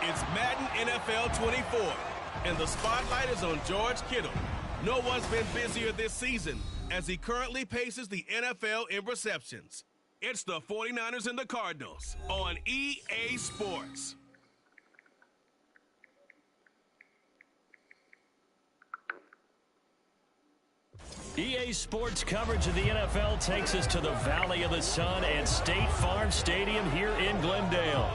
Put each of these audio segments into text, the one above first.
It's Madden NFL 24, and the spotlight is on George Kittle. No one's been busier this season as he currently paces the NFL in receptions. It's the 49ers and the Cardinals on EA Sports. EA Sports coverage of the NFL takes us to the Valley of the Sun and State Farm Stadium here in Glendale.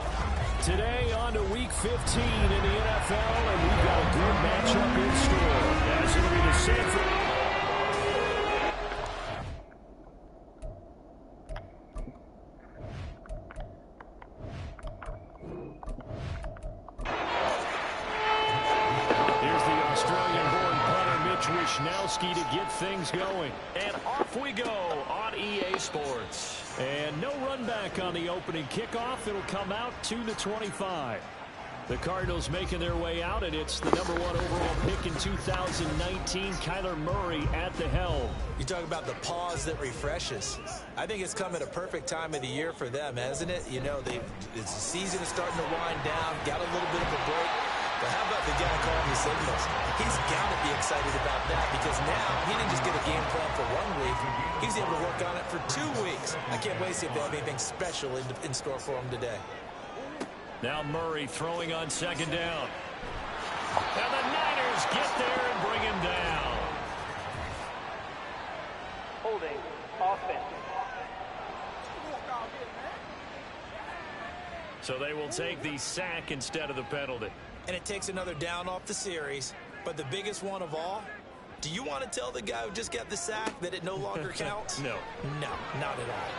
Today on to Week 15 in the NFL, and we've got a good matchup in store. As it'll be the Sanford. Wishnowski to get things going. And off we go on EA Sports. And no run back on the opening kickoff. It'll come out to the 25. The Cardinals making their way out, and it's the #1 overall pick in 2019, Kyler Murray at the helm. You talk about the pause that refreshes. I think it's come at a perfect time of the year for them, hasn't it? You know, the season is starting to wind down, got a little bit of a break. But how about the guy calling the signals? He's got to be excited about that because now he didn't just get a game plan for 1 week. He's able to work on it for 2 weeks. I can't wait to see if they have anything special in store for him today. Now Murray throwing on second down. And the Niners get there and bring him down. Holding offense. So they will take the sack instead of the penalty. And it takes another down off the series. But the biggest one of all, do you want to tell the guy who just got the sack that it no longer counts? No. No, not at all.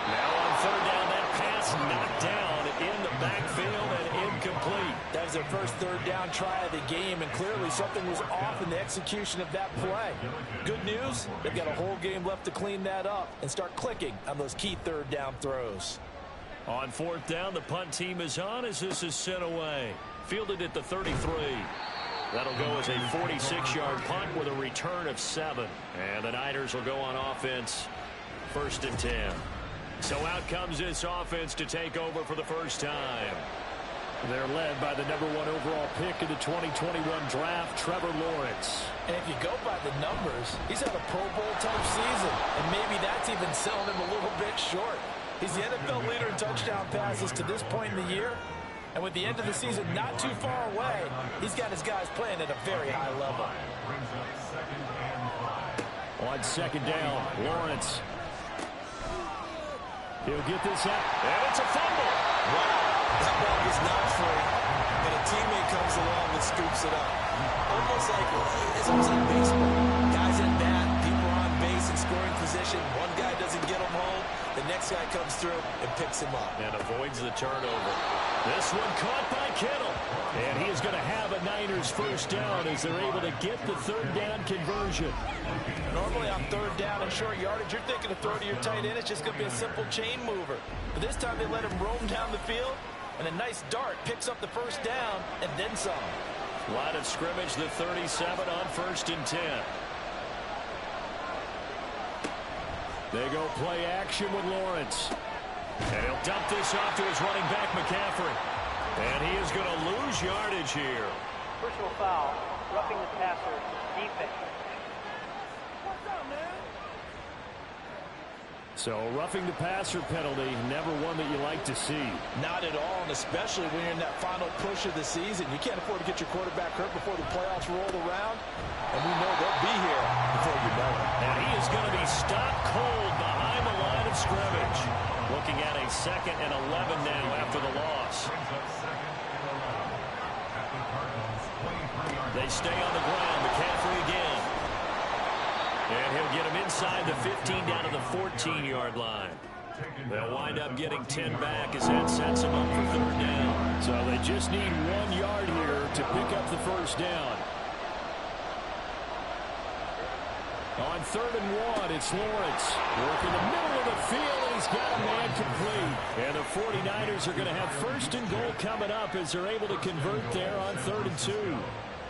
Now on third down, that pass knocked down in the backfield and incomplete. That was their first third down try of the game, and clearly something was off in the execution of that play. Good news, they've got a whole game left to clean that up and start clicking on those key third down throws. On fourth down, the punt team is on as this is sent away. Fielded at the 33. That'll go as a 46-yard punt with a return of 7. And the Niners will go on offense, 1st and 10. So out comes this offense to take over for the first time. They're led by the #1 overall pick in the 2021 draft, Trevor Lawrence. And if you go by the numbers, he's had a Pro Bowl-type season. And maybe that's even selling him a little bit short. He's the NFL leader in touchdown passes to this point in the year. And with the end of the season not too far away, he's got his guys playing at a very high level. On second down, Lawrence. He'll get this out. And it's a fumble. Wow, that ball was not free. And a teammate comes along and scoops it up. It's almost like baseball. Guys at bat, people are on base in scoring position. One guy doesn't get him home. The next guy comes through and picks him up. And avoids the turnover. This one caught by Kittle. And he is going to have a Niners first down as they're able to get the third down conversion. Normally on third down and short yardage, you're thinking to throw to your tight end. It's just going to be a simple chain mover. But this time they let him roam down the field. And a nice dart picks up the first down and then some. Line of scrimmage, the 37 on 1st and 10. They go play action with Lawrence. And he'll dump this off to his running back, McCaffrey. And he is going to lose yardage here. Personal foul, roughing the passer, defense. So roughing the passer penalty, never one that you like to see. Not at all, and especially when you're in that final push of the season. You can't afford to get your quarterback hurt before the playoffs roll around. And we know they'll be here before you know it. And he is going to be stopped cold behind the line of scrimmage. Looking at a 2nd and 11 now after the loss. They stay on the ground. McCaffrey again. And he'll get him inside the 15 down to the 14-yard line. They'll wind up getting 10 back as that sets them up for third down. So they just need 1 yard here to pick up the first down. On 3rd and 1, it's Lawrence. Working the middle of the field, and he's got a man complete. And the 49ers are going to have 1st and goal coming up as they're able to convert there on 3rd and 2.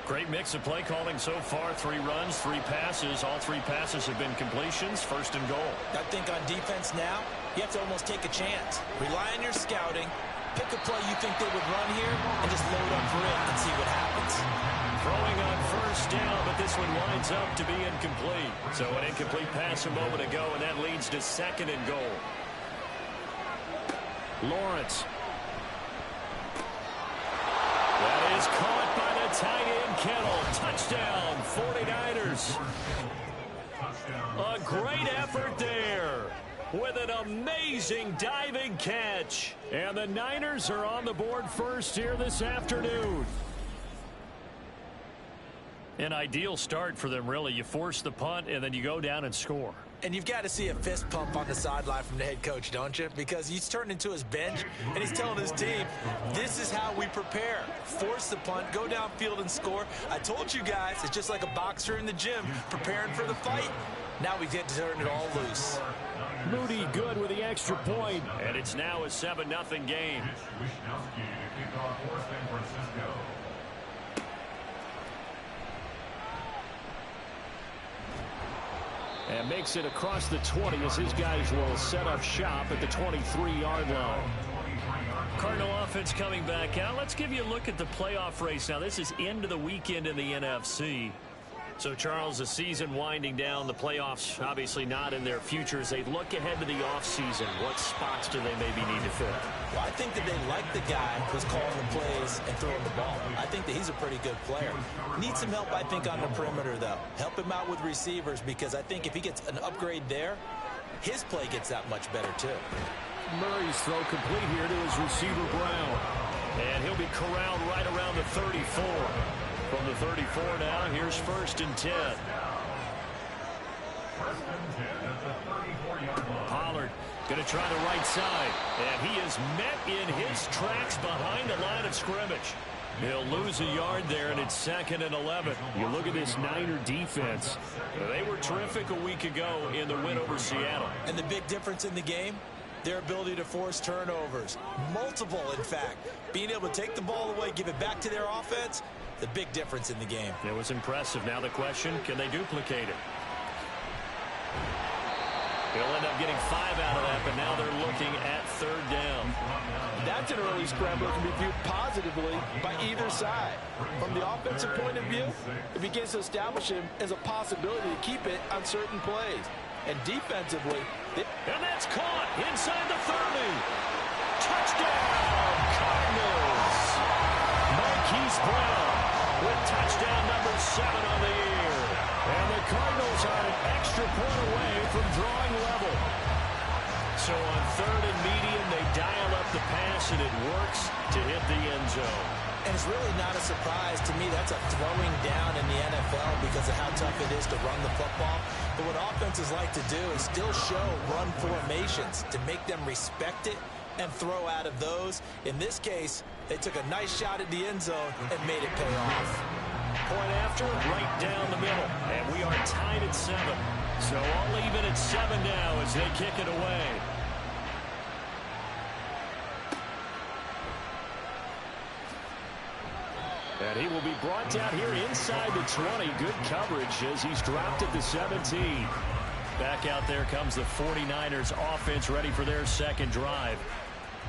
Great mix of play calling so far. 3 runs, 3 passes. All 3 passes have been completions. 1st and goal. I think on defense now, you have to almost take a chance. Rely on your scouting, pick a play you think they would run here and just load up for it and see what happens. Throwing on first down, but this one winds up to be incomplete. So an incomplete pass a moment ago, and that leads to 2nd and goal. Lawrence. That is caught by the tight end, Kittle. Touchdown, 49ers. A great effort there with an amazing diving catch. And the Niners are on the board first here this afternoon. An ideal start for them, really. You force the punt, and then you go down and score. And you've got to see a fist pump on the sideline from the head coach, don't you? Because he's turned into his bench, and he's telling his team, this is how we prepare. Force the punt, go downfield and score. I told you guys, it's just like a boxer in the gym preparing for the fight. Now we get to turn it all loose. Moody good with the extra point. And it's now a 7-0 game. And makes it across the 20 as his guys will set up shop at the 23-yard line. Cardinal offense coming back out. Let's give you a look at the playoff race. Now, this is end of the weekend in the NFC. So, Charles, the season winding down, the playoffs obviously not in their future. As they look ahead to the offseason, what spots do they maybe need to fill? Well, I think that they like the guy who's calling the plays and throwing the ball. I think that he's a pretty good player. Needs some help, I think, on the perimeter, though. Help him out with receivers, because I think if he gets an upgrade there, his play gets that much better, too. Murray's throw complete here to his receiver, Brown. And he'll be corralled right around the 34. From the 34 now, here's 1st and 10. Pollard going to try the right side. And he is met in his tracks behind the line of scrimmage. He'll lose a yard there, and it's 2nd and 11. You look at this Niner defense. They were terrific a week ago in the win over Seattle. And the big difference in the game? Their ability to force turnovers. Multiple, in fact. Being able to take the ball away, give it back to their offense, the big difference in the game. It was impressive. Now the question, can they duplicate it? They'll end up getting 5 out of that, but now they're looking at 3rd down. That's an early scramble that can be viewed positively by either side. From the offensive point of view, it begins to establish him as a possibility to keep it on certain plays. And defensively, and that's caught inside the 30. Touchdown, Cardinals. Marquise Brown with touchdown number 7 on the year. And the Cardinals are an extra point away from drawing level. So on 3rd and medium, they dial up the pass, and it works to hit the end zone. And it's really not a surprise to me. That's a throwing down in the NFL because of how tough it is to run the football. But what offenses like to do is still show run formations to make them respect it and throw out of those. In this case, they took a nice shot at the end zone and made it pay off. Point after, right down the middle. And we are tied at 7. So all even at 7 now as they kick it away. And he will be brought down here inside the 20. Good coverage as he's dropped at the 17. Back out there comes the 49ers offense ready for their 2nd drive.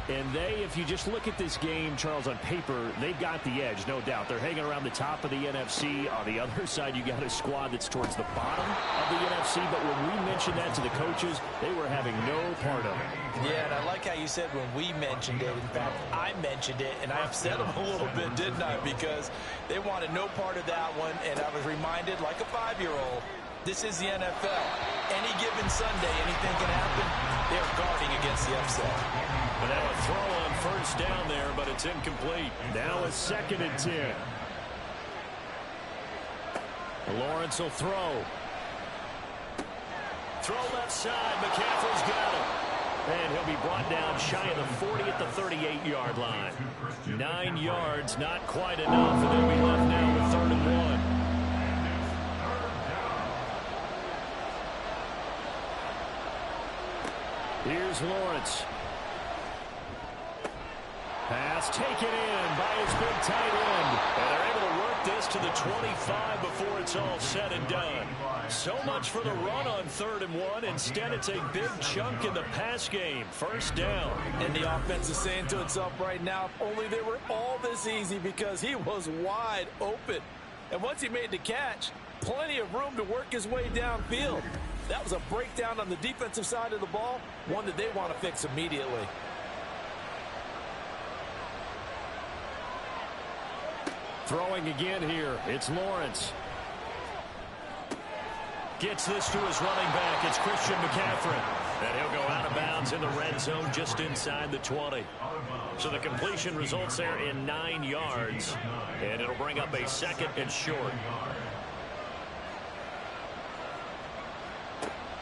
And they, if you just look at this game, Charles, on paper, they've got the edge, no doubt. They're hanging around the top of the NFC. On the other side, you got a squad that's towards the bottom of the NFC. But when we mentioned that to the coaches, they were having no part of it. Yeah, and I like how you said when we mentioned it. In fact, I mentioned it, and I upset them a little bit, didn't I? Because they wanted no part of that one, and I was reminded, like a 5-year-old, this is the NFL. Any given Sunday, anything can happen. They're guarding against the upset. But now a throw on first down there, but it's incomplete. Now a 2nd and 10. Lawrence will throw. Throw left side. McCaffrey's got it. And he'll be brought down shy of the 40 at the 38-yard line. 9 yards, not quite enough, and they'll be left now with 3rd and 1. Here's Lawrence. Pass taken in by his big tight end. And they're able to work this to the 25 before it's all said and done. So much for the run on 3rd and 1. Instead, it's a big chunk in the pass game. First down. And the offense is saying to itself right now, if only they were all this easy, because he was wide open. And once he made the catch, plenty of room to work his way downfield. That was a breakdown on the defensive side of the ball, one that they want to fix immediately. Throwing again here, it's Lawrence. Gets this to his running back. It's Christian McCaffrey. And he'll go out of bounds in the red zone just inside the 20. So the completion results there in 9 yards. And it'll bring up a 2nd and short.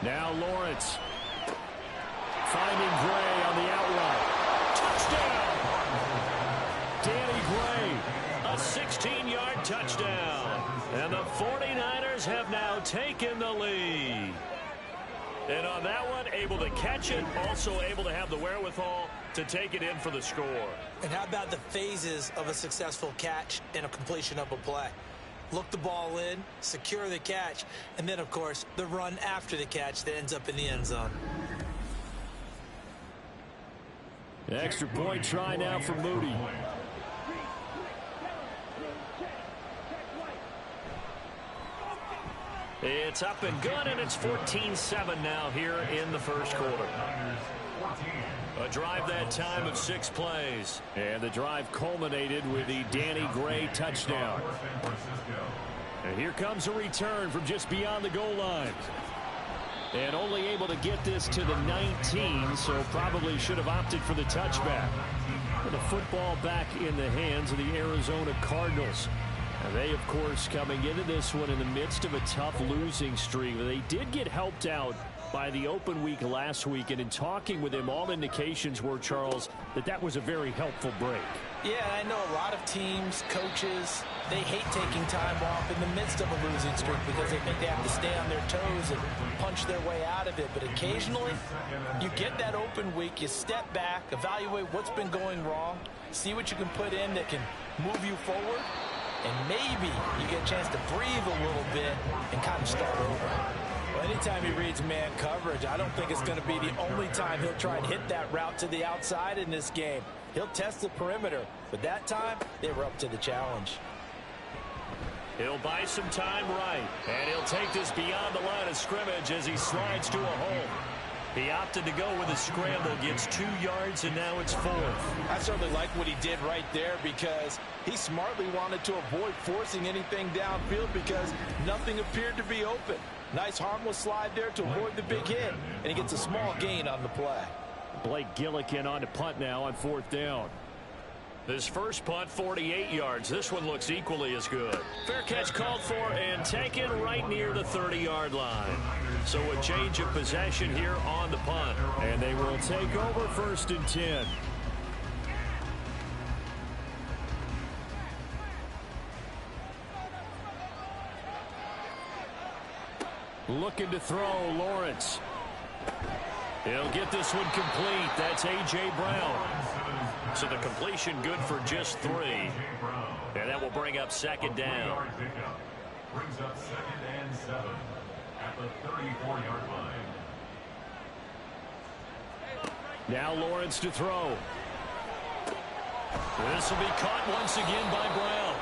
Now Lawrence. Finding Gray on the outright. Touchdown! Danny Gray. A 16-yard touchdown. And the 49ers have now taken the lead. And on that one, able to catch it, also able to have the wherewithal to take it in for the score. And how about the phases of a successful catch and a completion of a play? Look the ball in, secure the catch, and then, of course, the run after the catch that ends up in the end zone. Extra point try now for Moody. It's up and good, and it's 14-7 now here in the first quarter. A drive that time of 6 plays. And the drive culminated with the Danny Gray touchdown. And here comes a return from just beyond the goal line. And only able to get this to the 19, so probably should have opted for the touchback. And the football back in the hands of the Arizona Cardinals. And they, of course, coming into this one in the midst of a tough losing streak. They did get helped out by the open week last week, and in talking with him, all indications were, Charles, that was a very helpful break. Yeah, I know a lot of teams, coaches, they hate taking time off in the midst of a losing streak because they think they have to stay on their toes and punch their way out of it. But occasionally, you get that open week, you step back, evaluate what's been going wrong, see what you can put in that can move you forward, and maybe you get a chance to breathe a little bit and kind of start over. Well, anytime he reads man coverage, I don't think it's going to be the only time he'll try and hit that route to the outside in this game. He'll test the perimeter, but that time, they were up to the challenge. He'll buy some time right, and he'll take this beyond the line of scrimmage as he slides to a hole. He opted to go with a scramble, gets 2 yards, and now it's 4. I certainly like what he did right there because he smartly wanted to avoid forcing anything downfield because nothing appeared to be open. Nice harmless slide there to avoid the big hit, and he gets a small gain on the play. Blake Gillikin on to punt now on 4th down. This first punt, 48 yards. This one looks equally as good. Fair catch called for and taken right near the 30-yard line. So a change of possession here on the punt. And they will take over 1st and 10. Looking to throw, Lawrence. He'll get this one complete. That's A.J. Brown. So the completion good for just 3. And that will bring up 2nd down. Brings up 2nd and 7 at the 34-yard line. Now Lawrence to throw. This will be caught once again by Brown.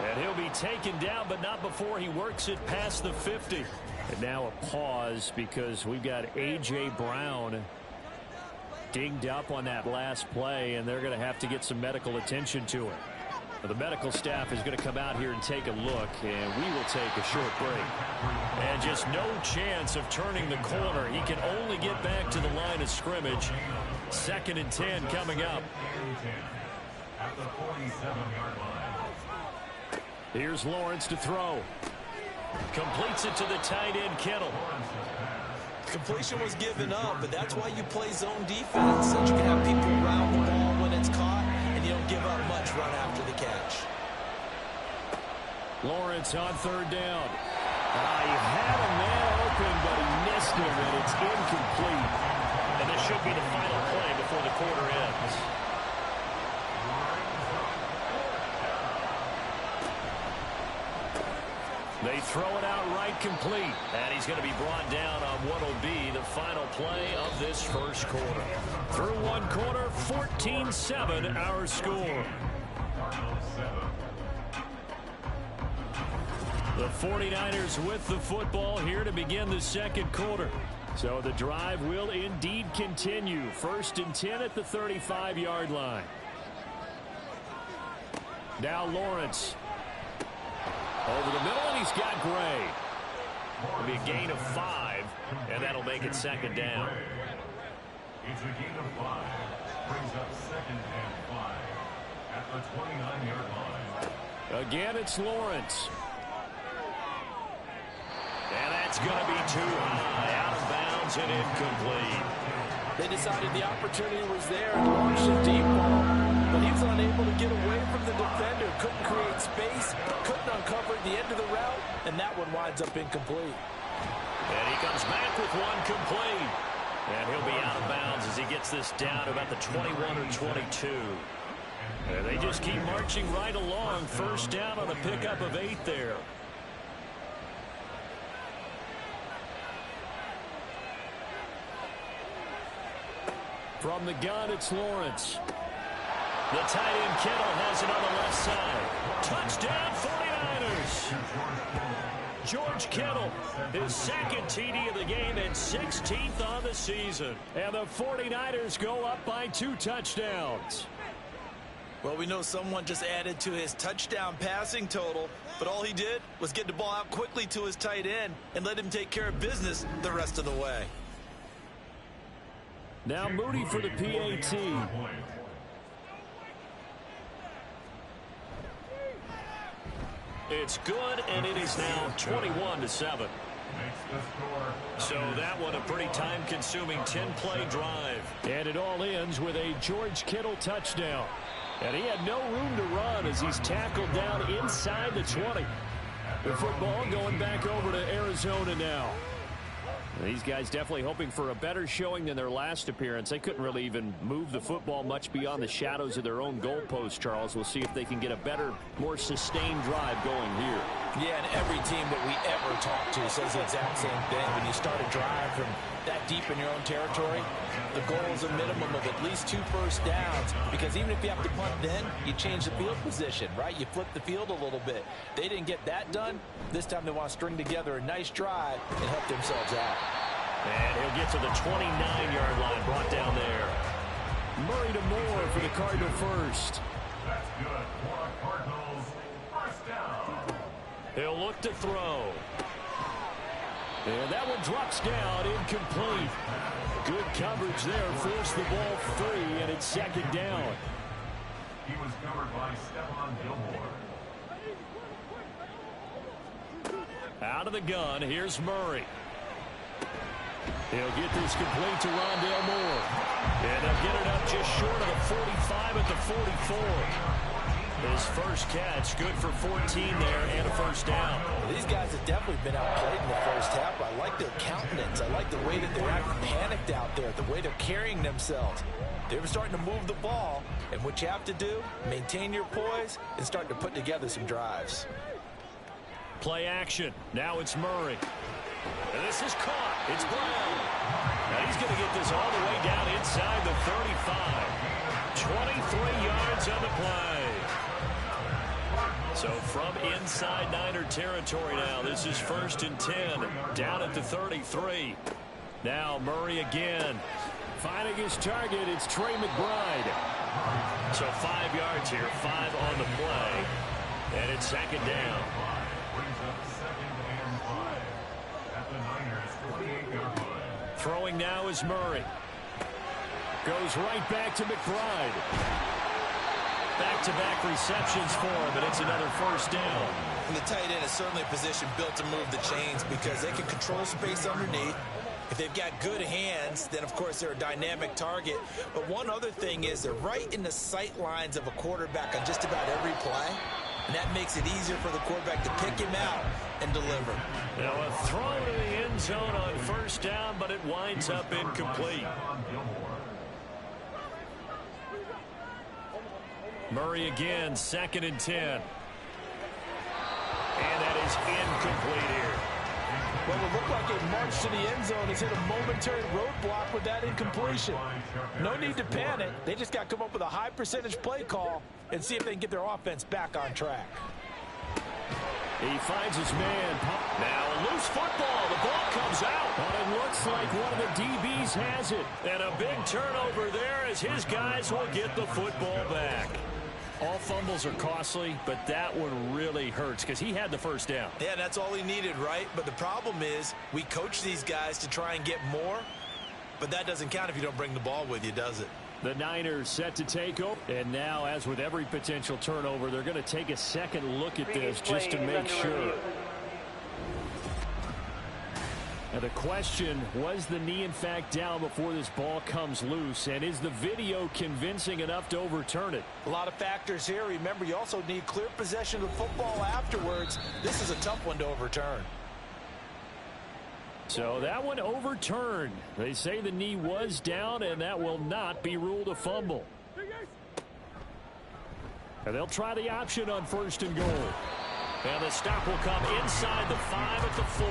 And he'll be taken down, but not before he works it past the 50. And now a pause because we've got A.J. Brown dinged up on that last play, and they're going to have to get some medical attention to it. The medical staff is going to come out here and take a look, and we will take a short break. And just no chance of turning the corner. He can only get back to the line of scrimmage. 2nd and 10 coming up. At the 47-yard line. Here's Lawrence to throw. Completes it to the tight end, Kittle. Completion was given up, but that's why you play zone defense, so you can have people around the ball when it's caught, and you don't give up much run after the catch. Lawrence on 3rd down. He had a man open, but he missed him, and it's incomplete. And this should be the final play before the quarter ends. They throw it out right complete. And he's going to be brought down on what will be the final play of this first quarter. Through one quarter, 14-7 our score. The 49ers with the football here to begin the second quarter. So the drive will indeed continue. 1st and 10 at the 35-yard line. Now Lawrence. Over the middle, and he's got Gray. It'll be a gain of 5, and that'll make it 2nd down. It's a gain of 5. Brings up 2nd and 5 at the 29-yard line. Again, it's Lawrence. And that's going to be too high, out of bounds and incomplete. They decided the opportunity was there and launched a deep ball, but he was unable to get away from the defender, couldn't create space, couldn't uncover the end of the route, and that one winds up incomplete. And he comes back with one complete. And he'll be out of bounds as he gets this down to about the 21 or 22. And they just keep marching right along. 1st down on a pickup of 8 there. From the gun, it's Lawrence. The tight end Kittle has it on the left side. Touchdown, 49ers. George Kittle, his 2nd TD of the game and 16th on the season. And the 49ers go up by 2 touchdowns. Well, we know someone just added to his touchdown passing total, but all he did was get the ball out quickly to his tight end and let him take care of business the rest of the way. Now Moody for the PAT. It's good, and it is now 21-7. So that one a pretty time-consuming 10-play drive. And it all ends with a George Kittle touchdown. And he had no room to run as he's tackled down inside the 20. The football going back over to Arizona now. These guys definitely hoping for a better showing than their last appearance. They couldn't really even move the football much beyond the shadows of their own goalpost, Charles. We'll see if they can get a better, more sustained drive going here. Yeah, and every team that we ever talk to says the exact same thing. When you start a drive from that deep in your own territory, the goal is a minimum of at least 2 first downs, because even if you have to punt then, you change the field position, right? You flip the field a little bit. They didn't get that done. This time they want to string together a nice drive and help themselves out. And he'll get to the 29-yard line, brought down there. Murray to Moore for the Cardinal first. That's good for the Cardinals. 1st down. He'll look to throw. And that one drops down, incomplete. Good coverage there, forced the ball free, and it's 2nd down. He was covered by Stephon Gilmore. Out of the gun, here's Murray. He'll get this complete to Rondale Moore. And they'll get it up just short of the 45 at the 44. His first catch, good for 14 there and a 1st down. These guys have definitely been outplayed in the first half. I like their countenance. I like the way that they're acting panicked out there, the way they're carrying themselves. They're starting to move the ball, and what you have to do, maintain your poise and start to put together some drives. Play action. Now it's Murray. And this is caught. It's Brown. Now he's going to get this all the way down inside the 35. 23 yards on the play. So from inside Niner territory now, this is 1st and 10. Down at the 33. Now Murray again. Finding his target, it's Trey McBride. So 5 yards here, 5 on the play. And it's 2nd down. Brings up 2nd and 5 at the Niners' 28-yard line. Throwing now is Murray. Goes right back to McBride. Back-to-back receptions for him, and it's another 1st down. And the tight end is certainly a position built to move the chains because they can control space underneath. If they've got good hands, then, of course, they're a dynamic target. But one other thing is they're right in the sight lines of a quarterback on just about every play. And that makes it easier for the quarterback to pick him out and deliver. Now a throw to the end zone on 1st down, but it winds up incomplete. Murray again, 2nd and 10. And that is incomplete here. Well, it looked like a march to the end zone has hit a momentary roadblock with that incompletion. No need to panic. They just got to come up with a high percentage play call and see if they can get their offense back on track. He finds his man. Now a loose football. The ball comes out. But it looks like one of the DBs has it. And a big turnover there as his guys will get the football back. All fumbles are costly, but that one really hurts because he had the first down. Yeah, that's all he needed, right? But the problem is we coach these guys to try and get more, but that doesn't count if you don't bring the ball with you, does it? The Niners set to take over. And now, as with every potential turnover, they're going to take a second look at this just to make sure. Now the question, was the knee in fact down before this ball comes loose? And is the video convincing enough to overturn it? A lot of factors here. Remember, you also need clear possession of the football afterwards. This is a tough one to overturn. So that one overturned. They say the knee was down, and that will not be ruled a fumble. And they'll try the option on 1st and goal. And the stop will come inside the 5 at the 4.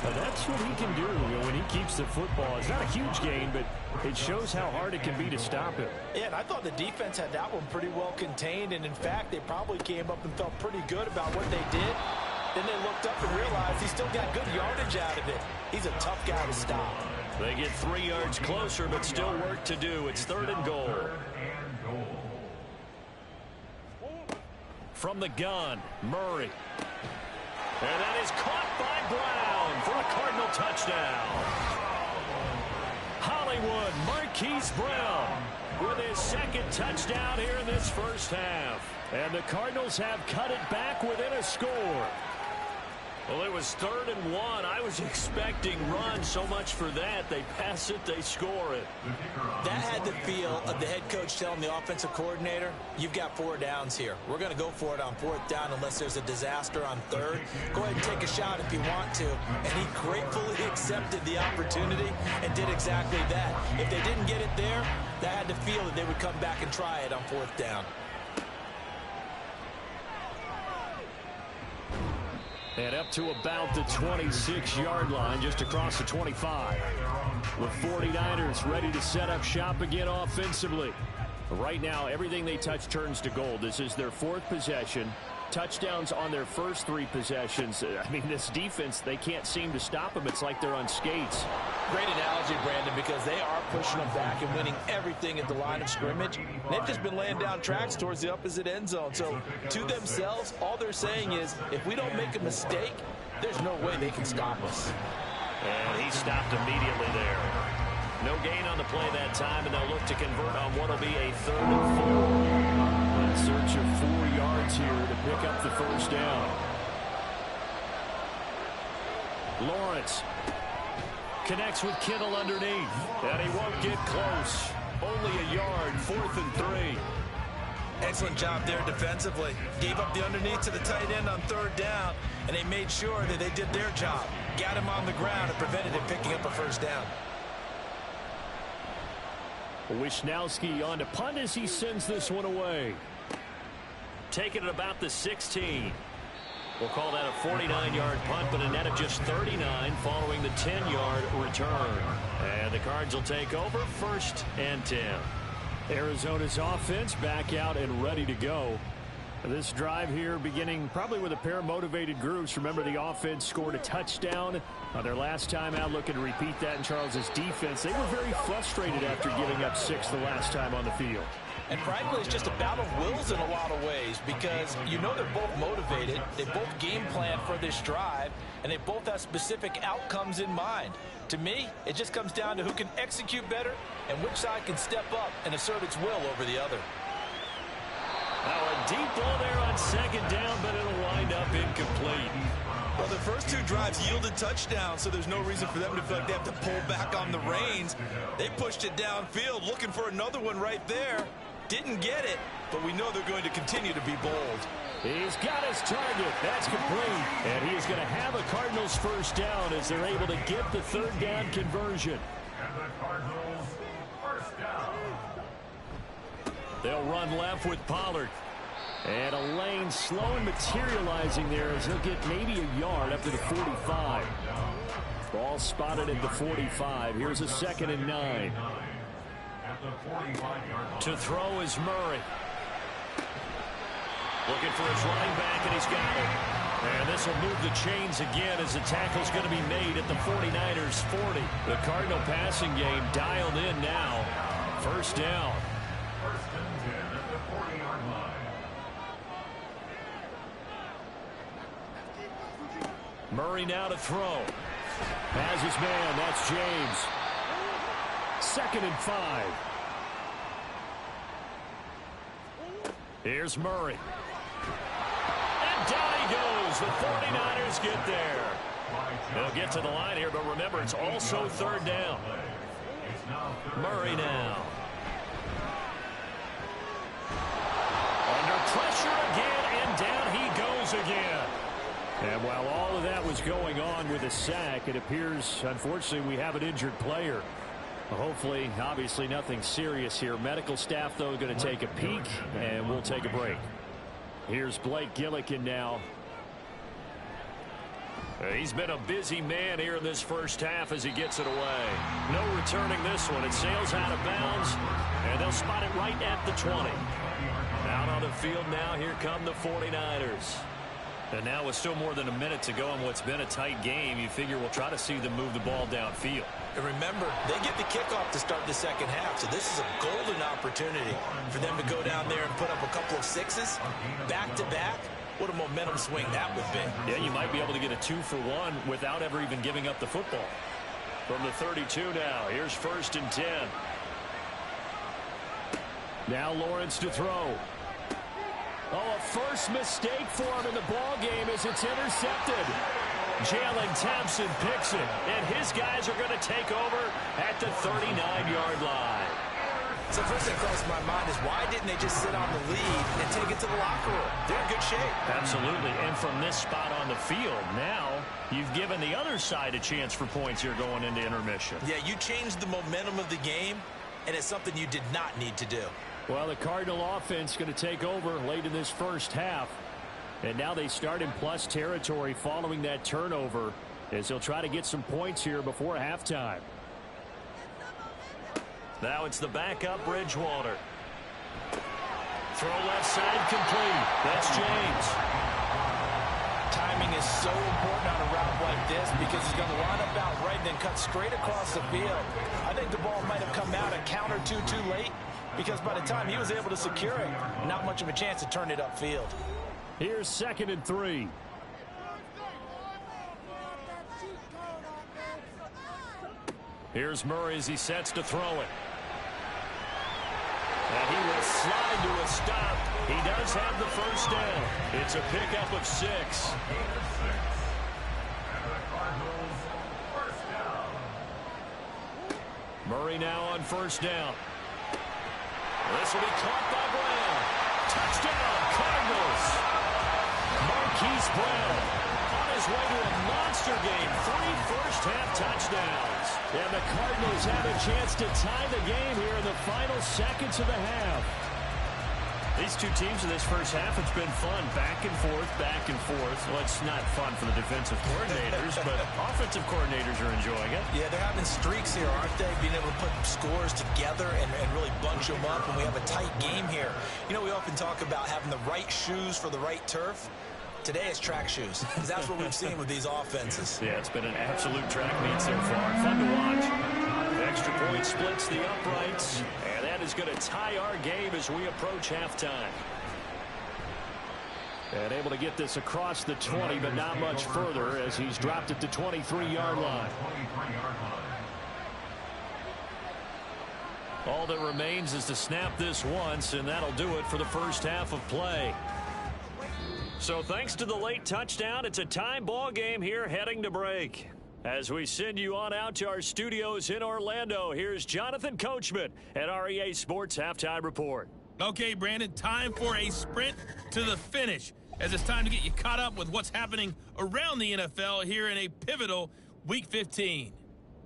And that's what he can do when he keeps the football. It's not a huge gain, but it shows how hard it can be to stop him. Yeah, and I thought the defense had that one pretty well contained. And, in fact, they probably came up and felt pretty good about what they did. Then they looked up and realized he still got good yardage out of it. He's a tough guy to stop. They get 3 yards closer, but still work to do. It's 3rd and goal. From the gun, Murray. And that is caught by Brown for a Cardinal touchdown. Hollywood Marquise Brown with his 2nd touchdown here in this first half. And the Cardinals have cut it back within a score. Well, it was 3rd and 1. I was expecting run, so much for that. They pass it, they score it. That had the feel of the head coach telling the offensive coordinator, you've got 4 downs here. We're going to go for it on 4th down unless there's a disaster on 3rd. Go ahead and take a shot if you want to. And he gratefully accepted the opportunity and did exactly that. If they didn't get it there, that had the feel that they would come back and try it on 4th down. And up to about the 26-yard line, just across the 25. The 49ers ready to set up shop again offensively. Right now, everything they touch turns to gold. This is their 4th possession. Touchdowns on their first 3 possessions. I mean, this defense, they can't seem to stop them. It's like they're on skates. Great analogy, Brandon, because they are pushing them back and winning everything at the line of scrimmage. They've just been laying down tracks towards the opposite end zone. So, to themselves, all they're saying is, if we don't make a mistake, there's no way they can stop us. And he stopped immediately there. No gain on the play that time, and they'll look to convert on what will be a 3rd and 4. In search of 4 yards here to pick up the first down. Lawrence connects with Kittle underneath, and he won't get close. Only a yard, 4th and 3. Excellent job there defensively. Gave up the underneath to the tight end on 3rd down, and they made sure that they did their job. Got him on the ground and prevented him picking up a first down. Wisnowski on to punt as he sends this one away. Taking it about the 16. We'll call that a 49-yard punt, but a net of just 39 following the 10-yard return. And the Cards will take over 1st and 10. Arizona's offense back out and ready to go. This drive here beginning probably with a pair of motivated groups. Remember, the offense scored a touchdown on their last time out. Looking to repeat that in Charles's defense. They were very frustrated after giving up 6 the last time on the field. And frankly, it's just a battle of wills in a lot of ways because you know they're both motivated. They both game plan for this drive, and they both have specific outcomes in mind. To me, it just comes down to who can execute better and which side can step up and assert its will over the other. Now a deep ball there on 2nd down, but it'll wind up incomplete. Well, the first 2 drives yielded touchdowns, so there's no reason for them to feel like they have to pull back on the reins. They pushed it downfield, looking for another one right there. Didn't get it, but we know they're going to continue to be bold. He's got his target. That's complete. And he is going to have a Cardinals first down as they're able to get the 3rd down conversion. And the Cardinals first down. They'll run left with Pollard. And a lane slow and materializing there as he'll get maybe a yard up to the 45. Ball spotted at the 45. Here's a 2nd and 9. To throw is Murray. Looking for his running back, and he's got it. And this will move the chains again as the tackle's going to be made at the 49ers 40. The Cardinal passing game dialed in now. 1st down. 1st and 10 at the 40-yard line. Murray now to throw. Has his man. That's James. 2nd and 5. Here's Murray. And down he goes. The 49ers get there. They'll get to the line here, but remember, it's also 3rd down. Murray now. Under pressure again, and down he goes again. And while all of that was going on with a sack, it appears, unfortunately, we have an injured player. Hopefully, obviously, nothing serious here. Medical staff, though, going to take a peek, and we'll take a break. Here's Blake Gillikin now. He's been a busy man here in this first half as he gets it away. No returning this one. It sails out of bounds, and they'll spot it right at the 20. Out on the field now, here come the 49ers. And now with still more than a minute to go in what's been a tight game, you figure we'll try to see them move the ball downfield. And remember, they get the kickoff to start the 2nd half, so this is a golden opportunity for them to go down there and put up a couple of 6s back-to-back. What a momentum swing that would be. Yeah, you might be able to get a 2-for-1 without ever even giving up the football. From the 32 now, here's 1st and 10. Now Lawrence to throw. Oh, a first mistake for him in the ball game as it's intercepted. Jalen Thompson picks it, and his guys are going to take over at the 39-yard line. So first thing crossed my mind is why didn't they just sit on the lead and take it to the locker room? They're in good shape. Absolutely, and from this spot on the field, now you've given the other side a chance for points here going into intermission. Yeah, you changed the momentum of the game, and it's something you did not need to do. Well, the Cardinal offense going to take over late in this first half. And now they start in plus territory following that turnover as they'll try to get some points here before halftime. Now it's the backup Bridgewater. Throw left side complete. That's James. Timing is so important on a route like this because he's going to line up out right and then cut straight across the field. I think the ball might have come out a count or two too late because by the time he was able to secure it, not much of a chance to turn it upfield. Here's 2nd and 3. Here's Murray as he sets to throw it. And he will slide to a stop. He does have the 1st down. It's a pickup of 6. Murray now on 1st down. This will be caught by Brown. Touchdown, Cardinals. Marquise Brown on his way to a monster game. 3 first-half touchdowns. And the Cardinals have a chance to tie the game here in the final seconds of the half. These two teams in this first half, it's been fun. Back and forth, back and forth. Well, it's not fun for the defensive coordinators, but offensive coordinators are enjoying it. Yeah, they're having streaks here, aren't they? Being able to put scores together and really bunch them up, and we have a tight game here. You know, we often talk about having the right shoes for the right turf. Today it's track shoes, because that's what we've seen with these offenses. Yeah, it's been an absolute track meet so far. Fun to watch. The extra point splits the uprights, and that is going to tie our game as we approach halftime. And able to get this across the 20, but not much further as he's dropped it to 23-yard line. All that remains is to snap this once, and that'll do it for the first half of play. So thanks to the late touchdown, it's a time ball game here heading to break. As we send you on out to our studios in Orlando, here's Jonathan Coachman at REA Sports Halftime Report. Okay, Brandon, time for a sprint to the finish, as it's time to get you caught up with what's happening around the NFL here in a pivotal Week 15.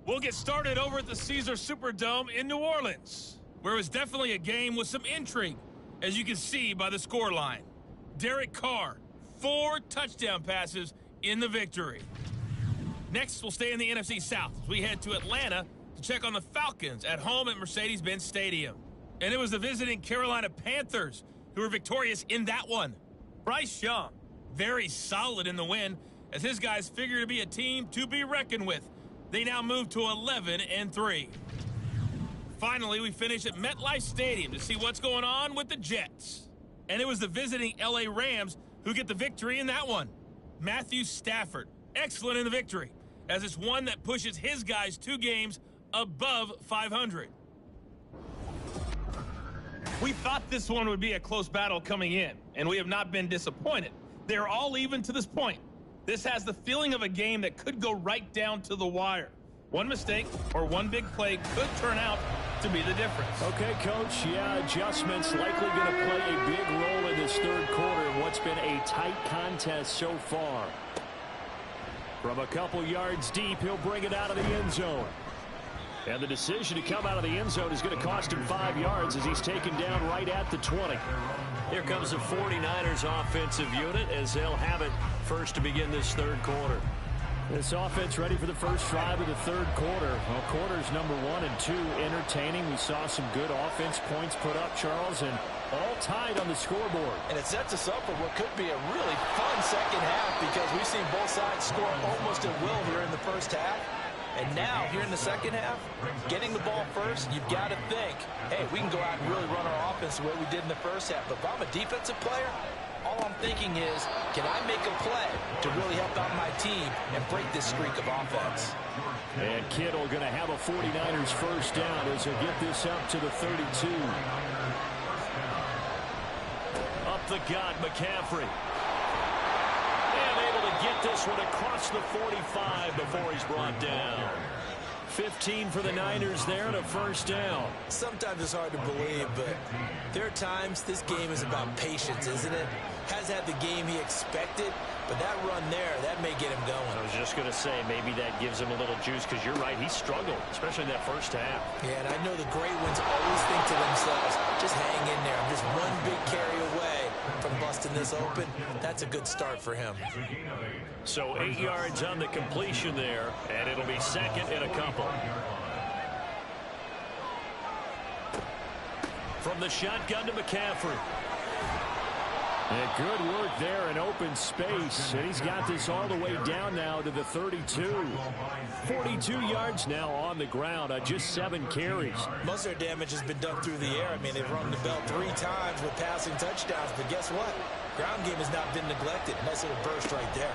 We'll get started over at the Caesars Superdome in New Orleans, where it was definitely a game with some intrigue, as you can see by the scoreline. Derek Carr, 4 touchdown passes in the victory. Next, we'll stay in the NFC South as we head to Atlanta to check on the Falcons at home at Mercedes-Benz Stadium. And it was the visiting Carolina Panthers who were victorious in that one. Bryce Young, very solid in the win as his guys figure to be a team to be reckoned with. They now move to 11-3. Finally, we finish at MetLife Stadium to see what's going on with the Jets. And it was the visiting LA Rams who get the victory in that one. Matthew Stafford, excellent in the victory, as it's one that pushes his guys 2 games above 500. We thought this one would be a close battle coming in, and we have not been disappointed. They're all even to this point. This has the feeling of a game that could go right down to the wire. One mistake or one big play could turn out to be the difference. Okay, Coach. Yeah, adjustments likely going to play a big role in this third quarter in what's been a tight contest so far. From a couple yards deep, he'll bring it out of the end zone. And the decision to come out of the end zone is going to cost him 5 yards as he's taken down right at the 20. Here comes the 49ers offensive unit as they'll have it first to begin this third quarter. This offense ready for the first drive of the third quarter. Well, quarters number 1 and 2 entertaining. We saw some good offense points put up, Charles, and all tied on the scoreboard. And it sets us up for what could be a really fun second half because we've seen both sides score almost at will here in the first half. And now, here in the second half, getting the ball first, you've got to think, hey, we can go out and really run our offense the way we did in the first half. But if I'm a defensive player, all I'm thinking is, can I make a play to really help out my team and break this streak of offense? And Kittle going to have a 49ers first down as he'll get this up to the 32. Up the gut, McCaffrey. And able to get this one across the 45 before he's brought down. 15 for the Niners there and a first down. Sometimes it's hard to believe, but there are times this game is about patience, isn't it? Has had the game he expected, but that run there, that may get him going. I was just going to say, maybe that gives him a little juice because you're right, he struggled, especially in that first half. Yeah, and I know the great ones always think to themselves, just hang in there. I'm just one big carry away from busting this open. That's a good start for him. So 8 yards on the completion there, and it'll be second and a couple. From the shotgun to McCaffrey. And good work there in open space. And he's got this all the way down now to the 32. 42 yards now on the ground on just 7 carries. Most of their damage has been done through the air. I mean, they've rung the bell 3 times with passing touchdowns. But guess what? Ground game has not been neglected. Nice little burst right there.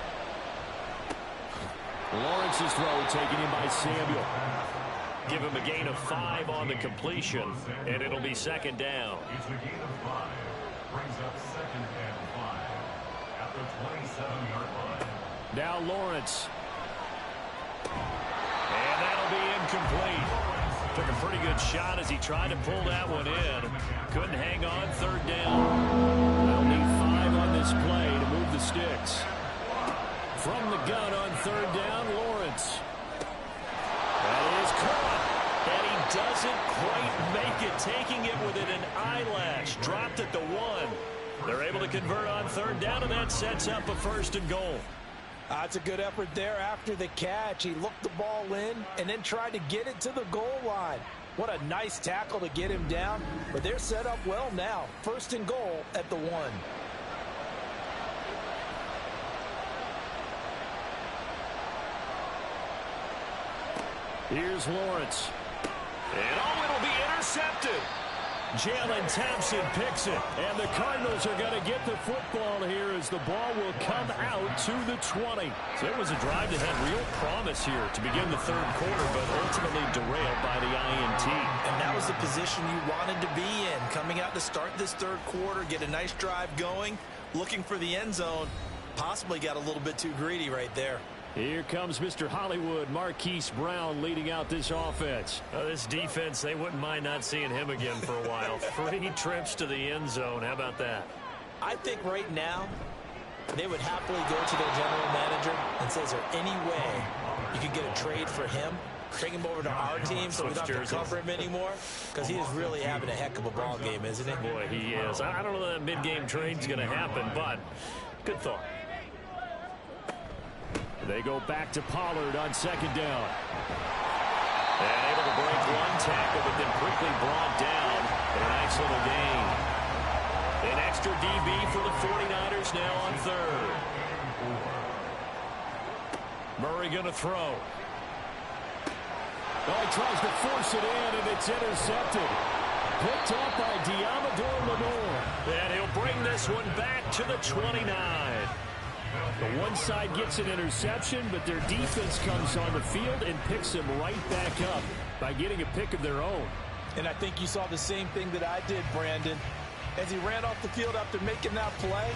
Lawrence's throw taken in by Samuel. Give him a gain of 5 on the completion, and it'll be second down. It's a gain of 5. Brings up second and 5 at the 27-yard line. Now Lawrence. And that'll be incomplete. Took a pretty good shot as he tried to pull that one in. Couldn't hang on, third down. They'll need 5 on this play to move the sticks. From the gun on third down, Lawrence. That is caught. And he doesn't quite make it, taking it within an eyelash. Dropped at the 1. They're able to convert on third down, and that sets up a first and goal. That's a good effort there after the catch. He looked the ball in and then tried to get it to the goal line. What a nice tackle to get him down. But they're set up well now. First and goal at the 1. Here's Lawrence. And it'll be intercepted. Jalen Thompson picks it. And the Cardinals are going to get the football here as the ball will come out to the 20. So it was a drive that had real promise here to begin the third quarter, but ultimately derailed by the INT. And that was the position you wanted to be in. Coming out to start this third quarter, get a nice drive going, looking for the end zone. Possibly got a little bit too greedy right there. Here comes Mr. Hollywood, Marquise Brown, leading out this offense. This defense, they wouldn't mind not seeing him again for a while. 3 trips to the end zone. How about that? I think right now they would happily go to their general manager and say, is there any way you could get a trade for him? bring him over to our team so we don't have to cover him anymore? Because he is really having a heck of a ball game, isn't he? Boy, he is. I don't know that mid-game trade's going to happen, but good thought. They go back to Pollard on second down. And able to break one tackle, but then quickly brought down. And a nice little gain. An extra DB for the 49ers now on third. Murray going to throw. Oh, he tries to force it in, and it's intercepted. Picked up by Diamador Lenore. And he'll bring this one back to the 29. The one side gets an interception, but their defense comes on the field and picks him right back up by getting a pick of their own. And I think you saw the same thing that I did, Brandon. As he ran off the field after making that play,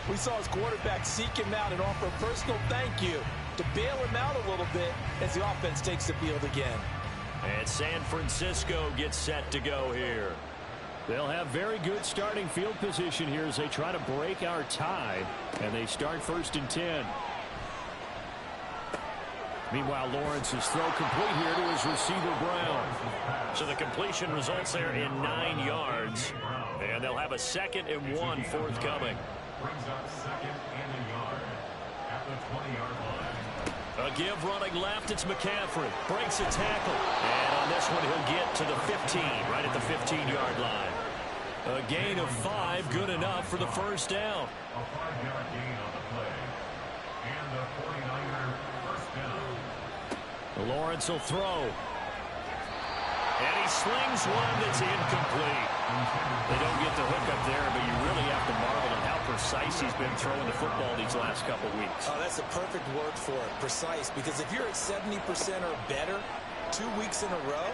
we saw his quarterback seek him out and offer a personal thank you to bail him out a little bit as the offense takes the field again. And San Francisco gets set to go here. They'll have very good starting field position here as they try to break our tie, and they start 1st and 10. Meanwhile, Lawrence's throw complete here to his receiver, Brown. So the completion results there in 9 yards, and they'll have a 2nd and 1 forthcoming. Brings up 2nd and a yard at the 20-yard line. A give running left, it's McCaffrey. Breaks a tackle. And on this one, he'll get to the 15, right at the 15-yard line. A gain of 5, good enough for the first down. A 5-yard gain on the play. And the 49er first down. Lawrence will throw. And he slings one that's incomplete. They don't get the hook up there, but you really have to marvel at how precise he's been throwing the football these last couple weeks. Oh, that's the perfect word for it, precise. Because if you're at 70% or better 2 weeks in a row,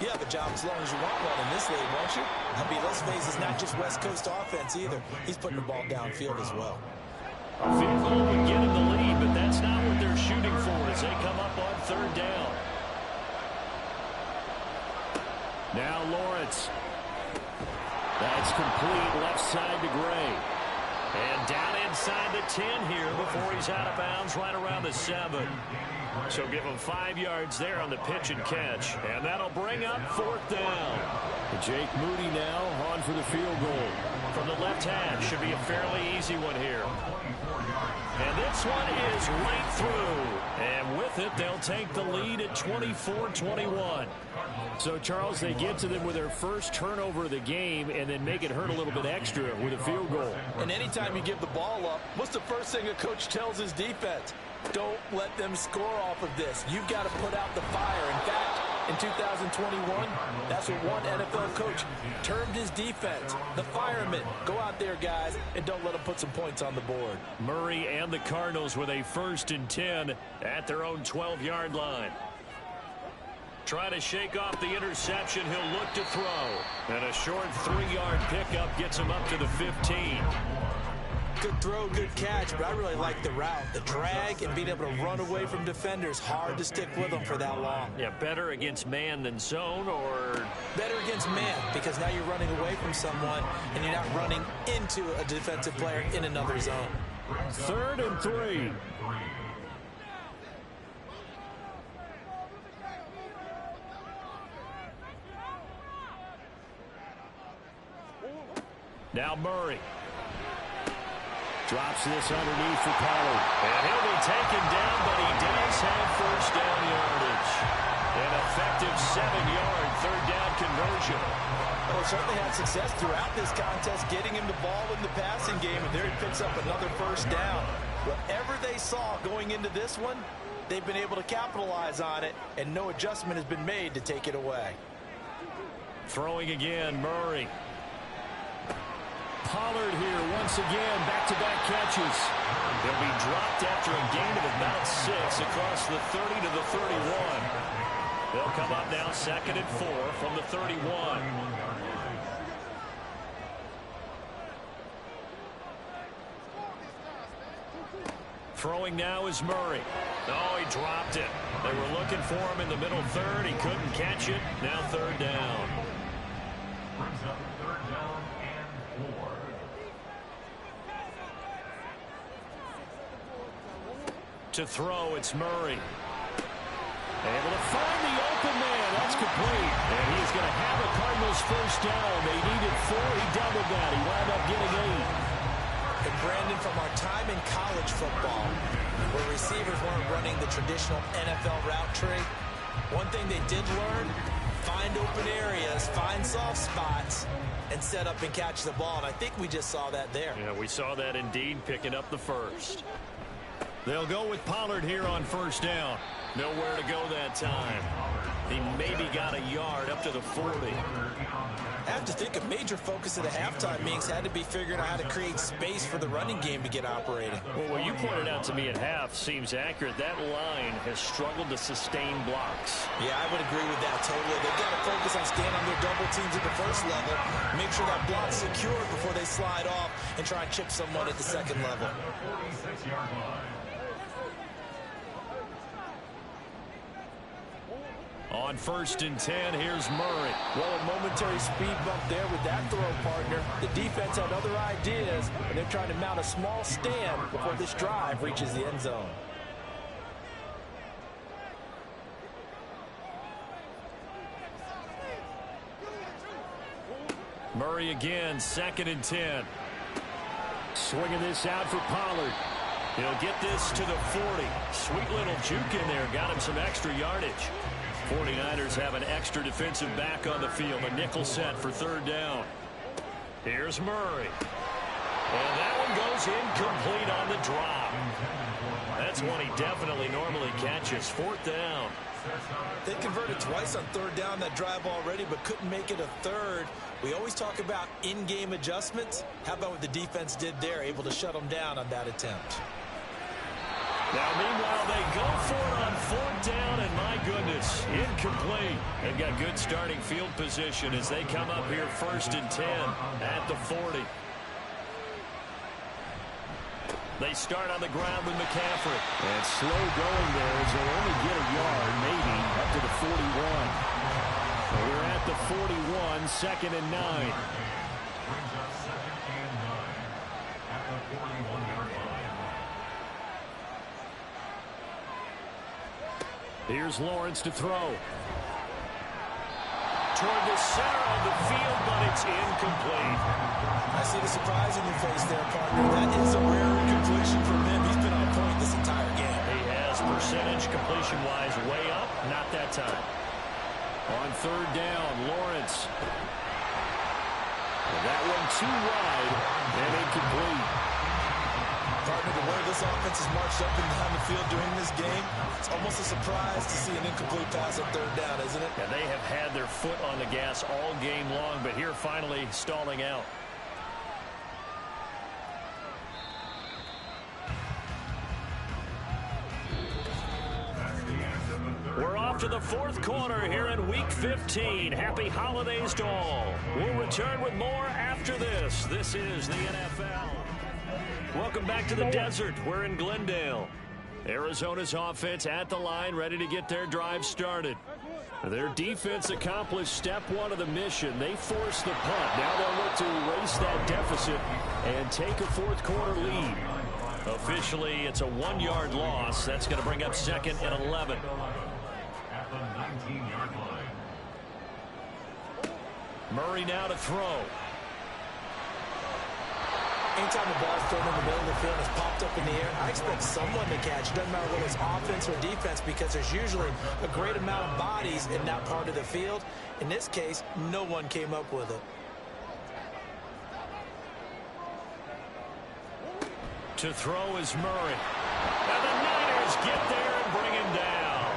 you have a job as long as you want one in this league, won't you? I mean, let's face it, it's not just West Coast offense either. He's putting the ball downfield as well. A field goal would get him the lead, but that's not what they're shooting for as they come up on 3rd down. Now Lawrence. That's complete left side to Gray. And down inside the 10 here before he's out of bounds right around the 7. So give him 5 yards there on the pitch and catch. And that'll bring up 4th down. Jake Moody now on for the field goal. From the left hash, should be a fairly easy one here. And this one is right through. And with it, they'll take the lead at 24-21. So, Charles, they get to them with their first turnover of the game and then make it hurt a little bit extra with a field goal. And anytime you give the ball up, what's the first thing a coach tells his defense? Don't let them score off of this. You've got to put out the fire. In fact, in 2021, that's what one NFL coach termed his defense. The firemen. Go out there, guys, and don't let them put some points on the board. Murray and the Cardinals with a 1st and 10 at their own 12-yard line. Trying to shake off the interception, he'll look to throw. And a short 3-yard pickup gets him up to the 15. Good throw, good catch, but I really like the route. The drag and being able to run away from defenders. Hard to stick with them for that long. Yeah, better against man than zone, or? Better against man, because now you're running away from someone and you're not running into a defensive player in another zone. 3rd and 3. Now Murray. Drops this underneath for Pollard. And he'll be taken down, but he does have first down yardage. An effective 7-yard 3rd down conversion. Well, he certainly had success throughout this contest, getting him the ball in the passing game, and there he picks up another first down. Whatever they saw going into this one, they've been able to capitalize on it, and no adjustment has been made to take it away. Throwing again, Murray. Pollard here once again, back-to-back catches. He'll be dropped after a gain of about 6 across the 30 to the 31. They'll come up now 2nd and 4 from the 31. Throwing now is Murray. Oh, he dropped it. They were looking for him in the middle 3rd. He couldn't catch it. Now 3rd down. Brings up 3rd down and 4. To throw, it's Murray. Able to find the open man. That's complete. And he's going to have a Cardinals first down. They needed 4. He doubled that. He wound up getting 8. And Brandon, from our time in college football, where receivers weren't running the traditional NFL route tree, one thing they did learn, find open areas, find soft spots, and set up and catch the ball. And I think we just saw that there. Yeah, we saw that indeed, picking up the first. They'll go with Pollard here on first down. Nowhere to go that time. He maybe got a yard up to the 40. I have to think a major focus of the halftime meetings had to be figuring out how to create space for the running game to get operating. Well, what you pointed out to me at half seems accurate. That line has struggled to sustain blocks. Yeah, I would agree with that totally. They've got to focus on staying on their double teams at the first level, make sure that block's secured before they slide off and try and chip someone at the second level. On first and 10, here's Murray. Well, a momentary speed bump there with that throw, partner. The defense had other ideas, and they're trying to mount a small stand before this drive reaches the end zone. Murray again, second and 10. Swinging this out for Pollard. He'll get this to the 40. Sweet little juke in there. Got him some extra yardage. 49ers have an extra defensive back on the field. A nickel set for third down. Here's Murray. And that one goes incomplete on the drop. That's one he definitely normally catches. Fourth down. They converted twice on third down that drive already, but couldn't make it a third. We always talk about in-game adjustments. How about what the defense did there, able to shut them down on that attempt? Now, meanwhile, they go for it on fourth down, and my goodness, incomplete. They've got good starting field position as they come up here first and 10 at the 40. They start on the ground with McCaffrey. And slow going there as they'll only get a yard, maybe, up to the 41. So we're at the 41, second and 9. Brings up second and 9 at the 41-yard line. Here's Lawrence to throw. Toward the center of the field, but it's incomplete. I see the surprise in your face there, partner. That is a rare completion from him. He's been on point this entire game. He has percentage completion-wise way up, not that time. On third down, Lawrence. That one too wide and incomplete. Partner, the way this offense has marched up and down the field during this game, it's almost a surprise to see an incomplete pass on third down, isn't it? Yeah, they have had their foot on the gas all game long, but here finally stalling out. We're off to the fourth quarter here in Week 15. Happy holidays to all. We'll return with more after this. This is the NFL. Welcome back to the desert. We're in Glendale. Arizona's offense at the line, ready to get their drive started. Their defense accomplished step one of the mission. They forced the punt. Now they'll look to erase that deficit and take a fourth quarter lead. Officially, it's a 1-yard loss. That's going to bring up second and 11. At the 19-yard line. Murray now to throw. Anytime the ball's thrown in the middle of the field and it's popped up in the air, I expect someone to catch. Doesn't matter whether it's offense or defense, because there's usually a great amount of bodies in that part of the field. In this case, no one came up with it. To throw is Murray. And the Niners get there and bring him down.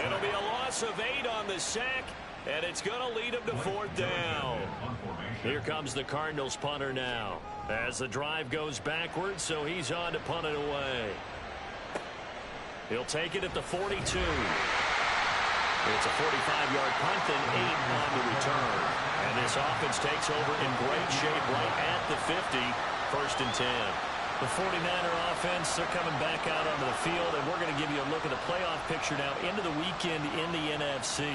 It'll be a loss of 8 on the sack, and it's going to lead him to fourth down. Here comes the Cardinals punter now. As the drive goes backwards, so he's on to punt it away. He'll take it at the 42. It's a 45-yard punt and 8 on the return. And this offense takes over in great shape right at the 50, first and 10. The 49er offense, they're coming back out onto the field, and we're going to give you a look at the playoff picture now into the weekend in the NFC.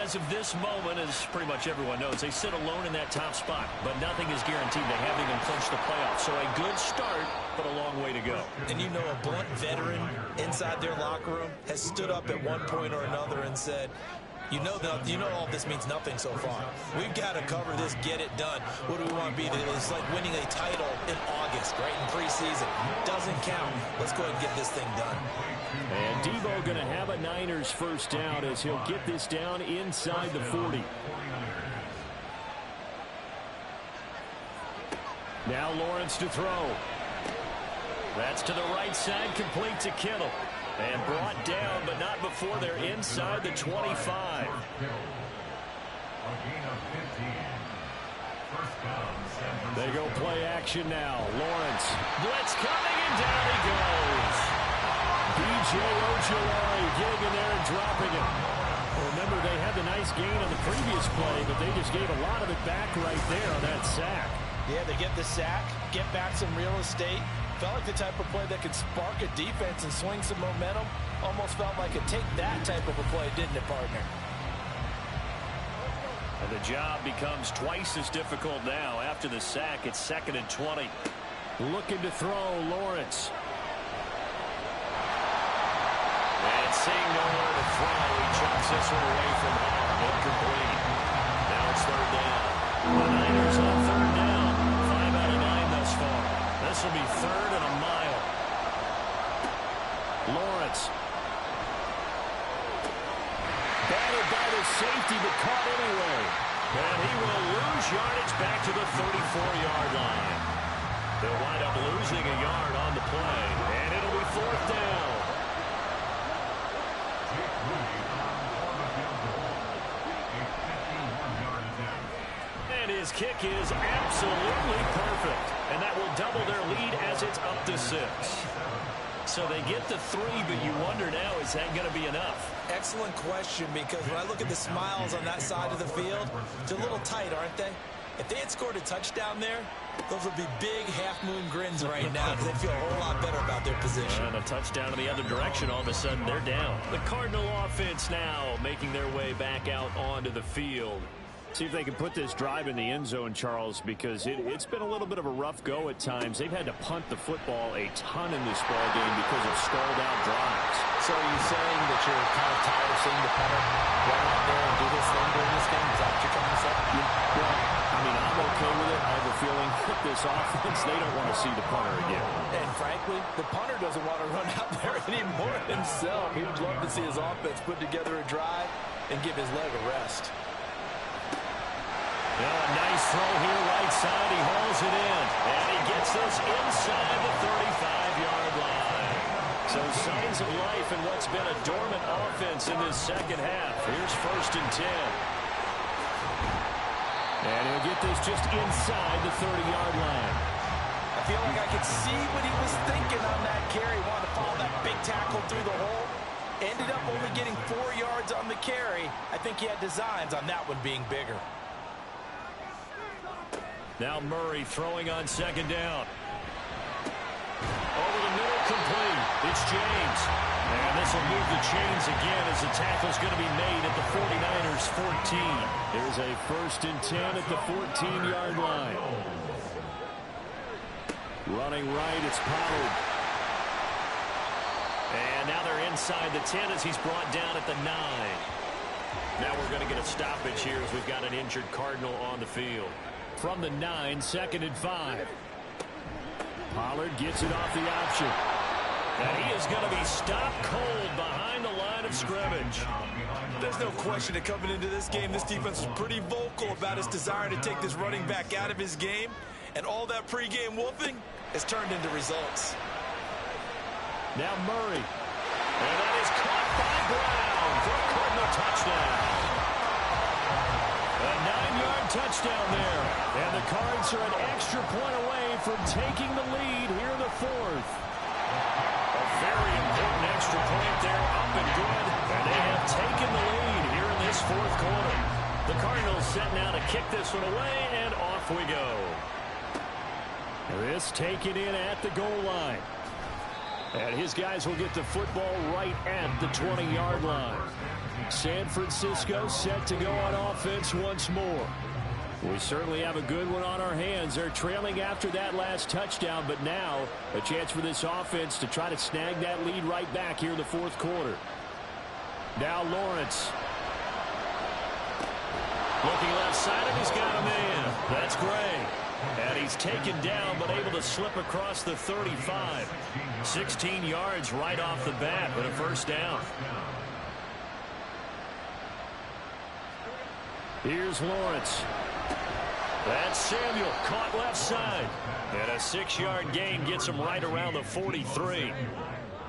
As of this moment, as pretty much everyone knows, they sit alone in that top spot, but nothing is guaranteed. They haven't even clinched the playoffs. So a good start, but a long way to go. And you know, a blunt veteran inside their locker room has stood up at one point or another and said, you know all this means nothing so far. We've got to cover this, get it done. What do we want to be? It's like winning a title in August, right, in preseason. Doesn't count. Let's go ahead and get this thing done. And Debo going to have a Niners first down as he'll get this down inside the 40. Now Lawrence to throw. That's to the right side, complete to Kittle. And brought down, but not before they're inside the 25. They go play action now. Lawrence. Blitz coming, and down he goes. B.J. Ojulari getting in there and dropping it. Well, remember, they had the nice gain on the previous play, but they just gave a lot of it back right there on that sack. Yeah, they get the sack, get back some real estate. Felt like the type of play that could spark a defense and swing some momentum. Almost felt like a take that type of a play, didn't it, partner? And the job becomes twice as difficult now. After the sack, it's 2nd and 20. Looking to throw, Lawrence. And seeing nowhere to throw, he jumps this one away from home. Incomplete. Now it's 3rd down. The Niners on 3rd down. 5 out of 9 thus far. This will be 3rd and a mile. Lawrence. Batted by the safety, but caught anyway. And he will lose yardage back to the 34-yard line. They'll wind up losing a yard on the play. And it'll be 4th down. And his kick is absolutely perfect. And that will double their lead as it's up to 6. So they get the 3, but you wonder now, is that going to be enough? Excellent question, because when I look at the smiles on that side of the field, they're a little tight, aren't they? If they had scored a touchdown there, those would be big half-moon grins right now because they feel a whole lot better about their position. And a touchdown in the other direction, all of a sudden they're down. The Cardinal offense now making their way back out onto the field. See if they can put this drive in the end zone, Charles, because it's been a little bit of a rough go at times. They've had to punt the football a ton in this ball game because of stalled-out drives. So are you saying that you're kind of tired of seeing the punter run out there and do this thing during this game? Is that what you're trying to say? Well, I mean, I'm okay with it. I have a feeling that this offense, they don't want to see the punter again. And frankly, the punter doesn't want to run out there anymore himself. He would love to see his offense put together a drive and give his leg a rest. Well, a nice throw here, right side. He hauls it in. And he gets this inside the 35-yard line. So signs of life in what's been a dormant offense in this second half. Here's 1st and 10. And he'll get this just inside the 30-yard line. I feel like I could see what he was thinking on that carry. Wanted to follow that big tackle through the hole. Ended up only getting 4 yards on the carry. I think he had designs on that one being bigger. Now Murray throwing on 2nd down. Over the middle, complete. It's James. And this will move the chains again as the tackle's going to be made at the 49ers 14. There's a 1st and 10 at the 14-yard line. Running right, it's Pollard. And now they're inside the 10 as he's brought down at the 9. Now we're going to get a stoppage here as we've got an injured Cardinal on the field. From the 9, 2nd and 5. Pollard gets it off the option. And he is going to be stopped cold behind the line of scrimmage. There's no question that coming into this game, this defense was pretty vocal about its desire to take this running back out of his game. And all that pregame wolfing has turned into results. Now Murray. And that is caught by Brown for a Cardinal touchdown. A 9-yard touchdown there. And the Cards are an extra point away from taking the lead here in the 4th. A very important extra point there, up and good. And they have taken the lead here in this 4th quarter. The Cardinals set now to kick this one away, and off we go. This taken in at the goal line. And his guys will get the football right at the 20-yard line. San Francisco set to go on offense once more. We certainly have a good one on our hands. They're trailing after that last touchdown, but now a chance for this offense to try to snag that lead right back here in the fourth quarter. Now Lawrence. Looking left side, and he's got a man. That's Gray. And he's taken down, but able to slip across the 35. 16 yards right off the bat, but a first down. Here's Lawrence. That's Samuel, caught left side. And a 6-yard gain gets him right around the 43.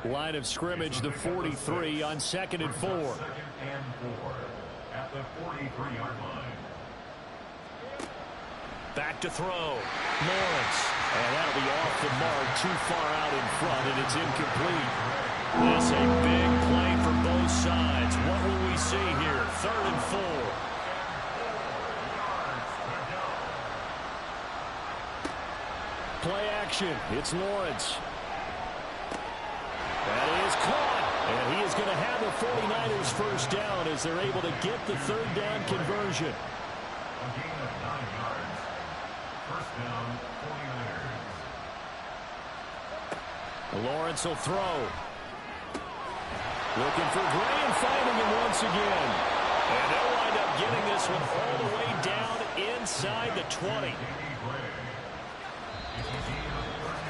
Line of scrimmage, the 43 on 2nd and 4. At the 43-yard line. Back to throw. Lawrence. And that'll be off the mark, too far out in front, and it's incomplete. This a big play for both sides. What will we see here? 3rd and 4. Play action. It's Lawrence. That is caught. And he is going to have the 49ers first down as they're able to get the 3rd down conversion. A gain of 9 yards. First down, 49ers. Lawrence will throw. Looking for Gray and finding him once again. And they'll wind up getting this one all the way down inside the 20.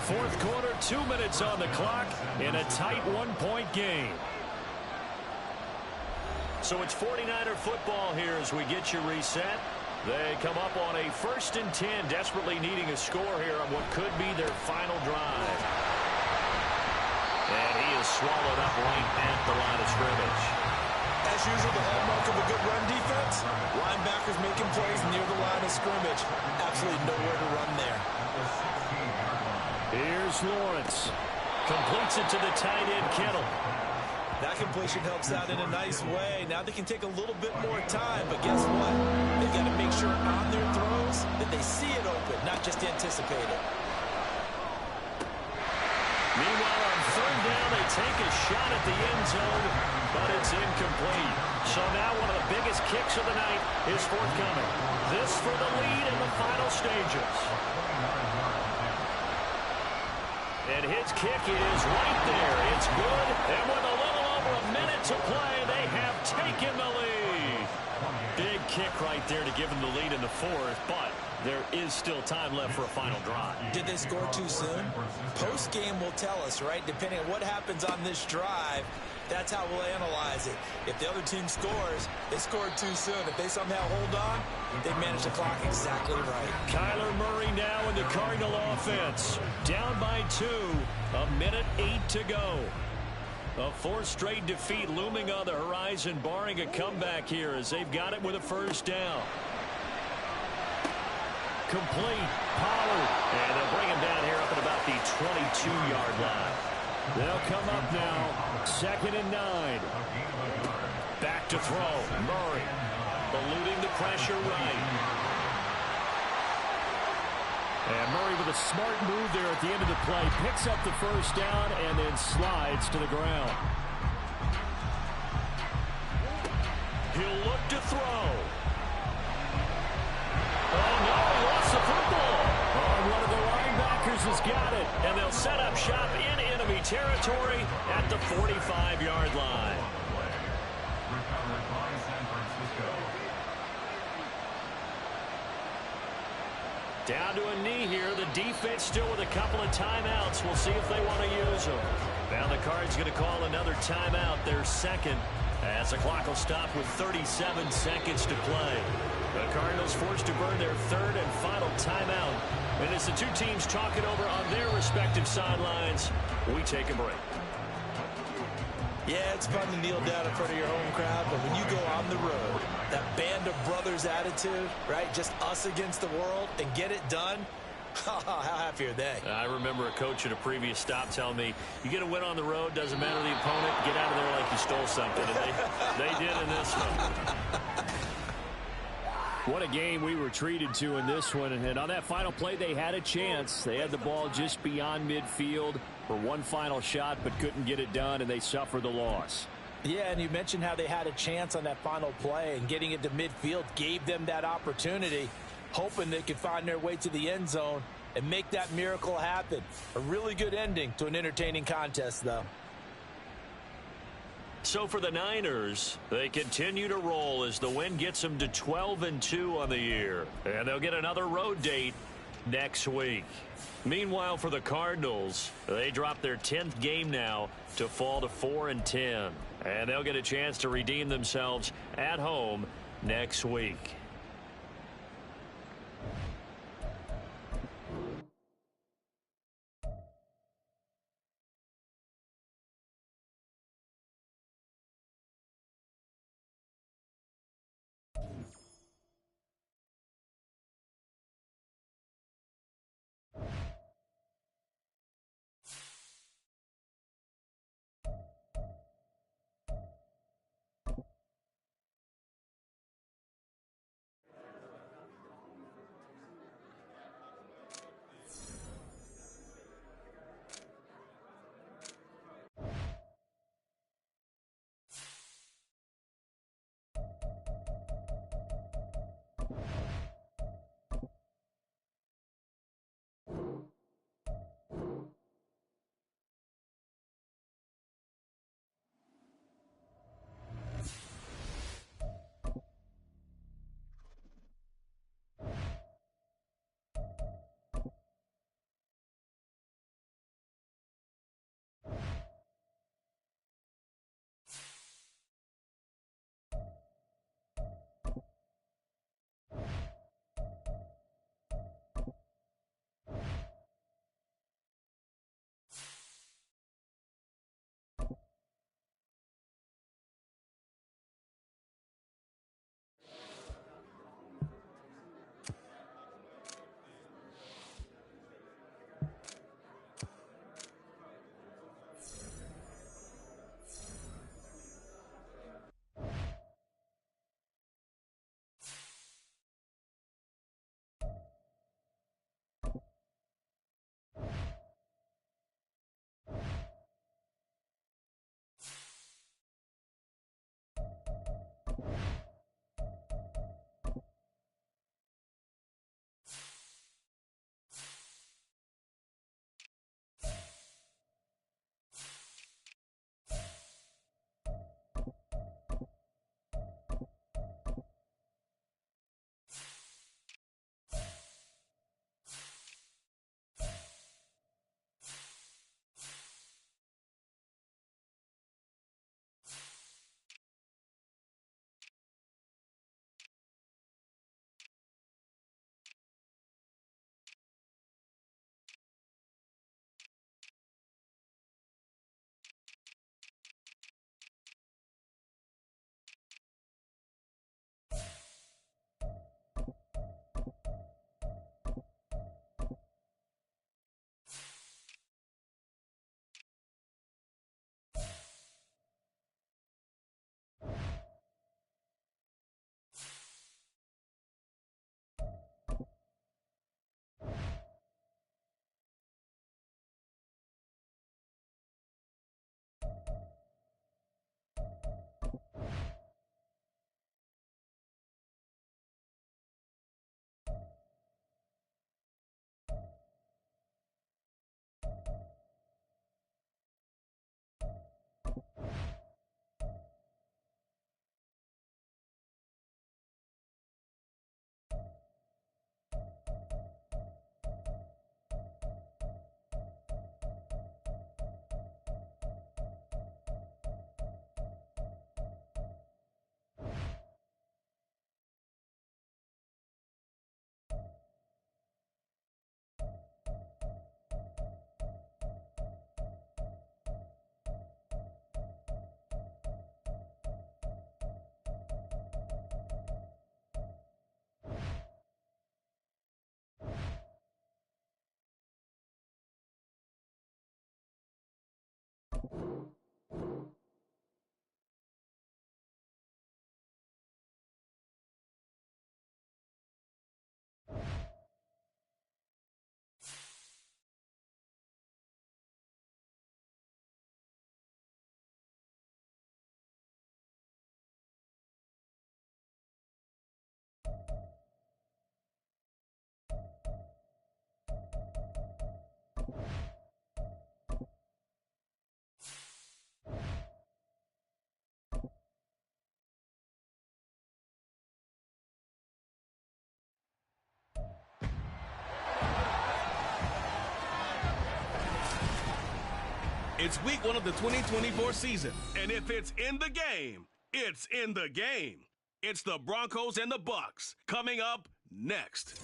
Fourth quarter, 2 minutes on the clock in a tight 1-point game. So it's 49er football here as we get you reset. They come up on a 1st and 10, desperately needing a score here on what could be their final drive. And he is swallowed up right at the line of scrimmage. As usual, the hallmark of a good run defense, linebackers making plays near the line of scrimmage. Absolutely nowhere to run there. Here's Lawrence. Completes it to the tight end, Kittle. That completion helps out in a nice way. Now they can take a little bit more time, but guess what? They've got to make sure on their throws that they see it open, not just anticipate it. Meanwhile, on 3rd down, they take a shot at the end zone, but it's incomplete. So now one of the biggest kicks of the night is forthcoming. This for the lead in the final stages. And his kick is right there. It's good. And with a little over a minute to play, they have taken the lead. Big kick right there to give them the lead in the 4th, but there is still time left for a final drive. Did they score too soon? Post-game will tell us, right? Depending on what happens on this drive, that's how we'll analyze it. If the other team scores, they scored too soon. If they somehow hold on, they manage the clock exactly right. Kyler Murray now in the Cardinal offense. Down by 2. A minute 8 to go. A 4th straight defeat looming on the horizon, barring a comeback here as they've got it with a first down. Complete. Pollard. And they'll bring him down here up at about the 22-yard line. They'll come up now. 2nd and 9. Back to throw. Murray. Eluding the pressure right. And Murray with a smart move there at the end of the play. Picks up the first down and then slides to the ground. He'll look to throw. Oh, no, he lost the football. Oh, one of the linebackers has got it. And they'll set up shop in enemy territory at the 45-yard line. Recovered by San Francisco. Down to a knee here. The defense still with a couple of timeouts. We'll see if they want to use them. Now the Cards going to call another timeout, their 2nd, as the clock will stop with 37 seconds to play. The Cardinals forced to burn their 3rd and final timeout. And as the two teams talk it over on their respective sidelines, we take a break. Yeah, it's fun to kneel down in front of your home crowd, but when you go on the road, that band of brothers attitude, right? Just us against the world and get it done. How happy are they? I remember a coach at a previous stop telling me, you get a win on the road, doesn't matter the opponent, get out of there like you stole something. And they did in this one. What a game we were treated to in this one. And on that final play, they had a chance. They had the ball just beyond midfield for one final shot, but couldn't get it done, and they suffered the loss. Yeah, and you mentioned how they had a chance on that final play, and getting it to midfield gave them that opportunity, hoping they could find their way to the end zone and make that miracle happen. A really good ending to an entertaining contest, though. So for the Niners, they continue to roll as the win gets them to 12-2 on the year. And they'll get another road date next week. Meanwhile, for the Cardinals, they drop their 10th game now to fall to 4-10. And they'll get a chance to redeem themselves at home next week. It's week 1 of the 2024 season, and if it's in the game, it's in the game. It's the Broncos and the Bucs coming up next.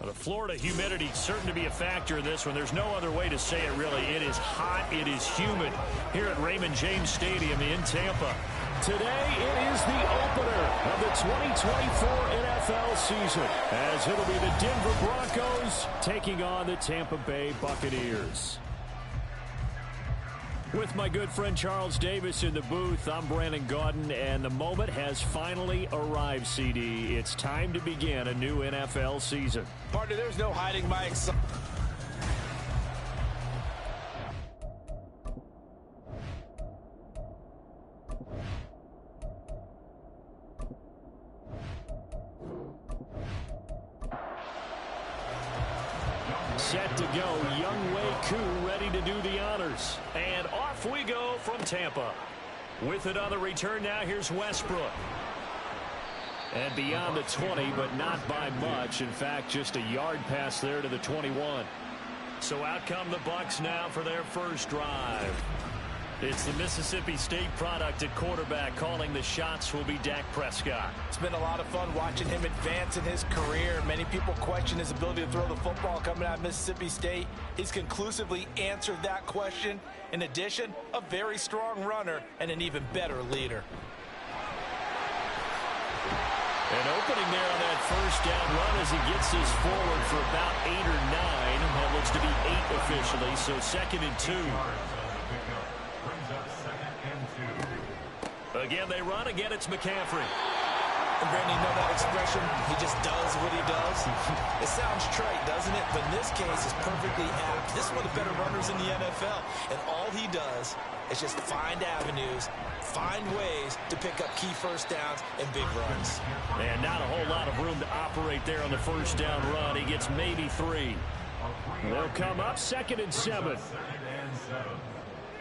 The Florida humidity is certain to be a factor in this one. There's no other way to say it, really. It is hot. It is humid here at Raymond James Stadium in Tampa. Today, it is the opener of the 2024 NFL season, as it'll be the Denver Broncos taking on the Tampa Bay Buccaneers. With my good friend Charles Davis in the booth, I'm Brandon Gaudin, and the moment has finally arrived, CD. It's time to begin a new NFL season. Partner, there's no hiding my excitement. Set to go, Younghoe Koo ready to do the honors. And off we go from Tampa. With it on the return now, here's Westbrook. And beyond the 20, but not by much. In fact, just a yard pass there to the 21. So out come the Bucs now for their first drive. It's the Mississippi State product at quarterback. Calling the shots will be Dak Prescott. It's been a lot of fun watching him advance in his career. Many people question his ability to throw the football coming out of Mississippi State. He's conclusively answered that question. In addition, a very strong runner and an even better leader. An opening there on that first down run as he gets this forward for about 8 or 9. That looks to be 8 officially, so 2nd and 2. Again, they run. Again, it's McCaffrey. And Brandon, you know that expression? He just does what he does. It sounds trite, doesn't it? But in this case, it's perfectly apt. This is one of the better runners in the NFL. And all he does is just find avenues, find ways to pick up key first downs and big runs. And not a whole lot of room to operate there on the first down run. He gets maybe 3. They'll come up 2nd and 7.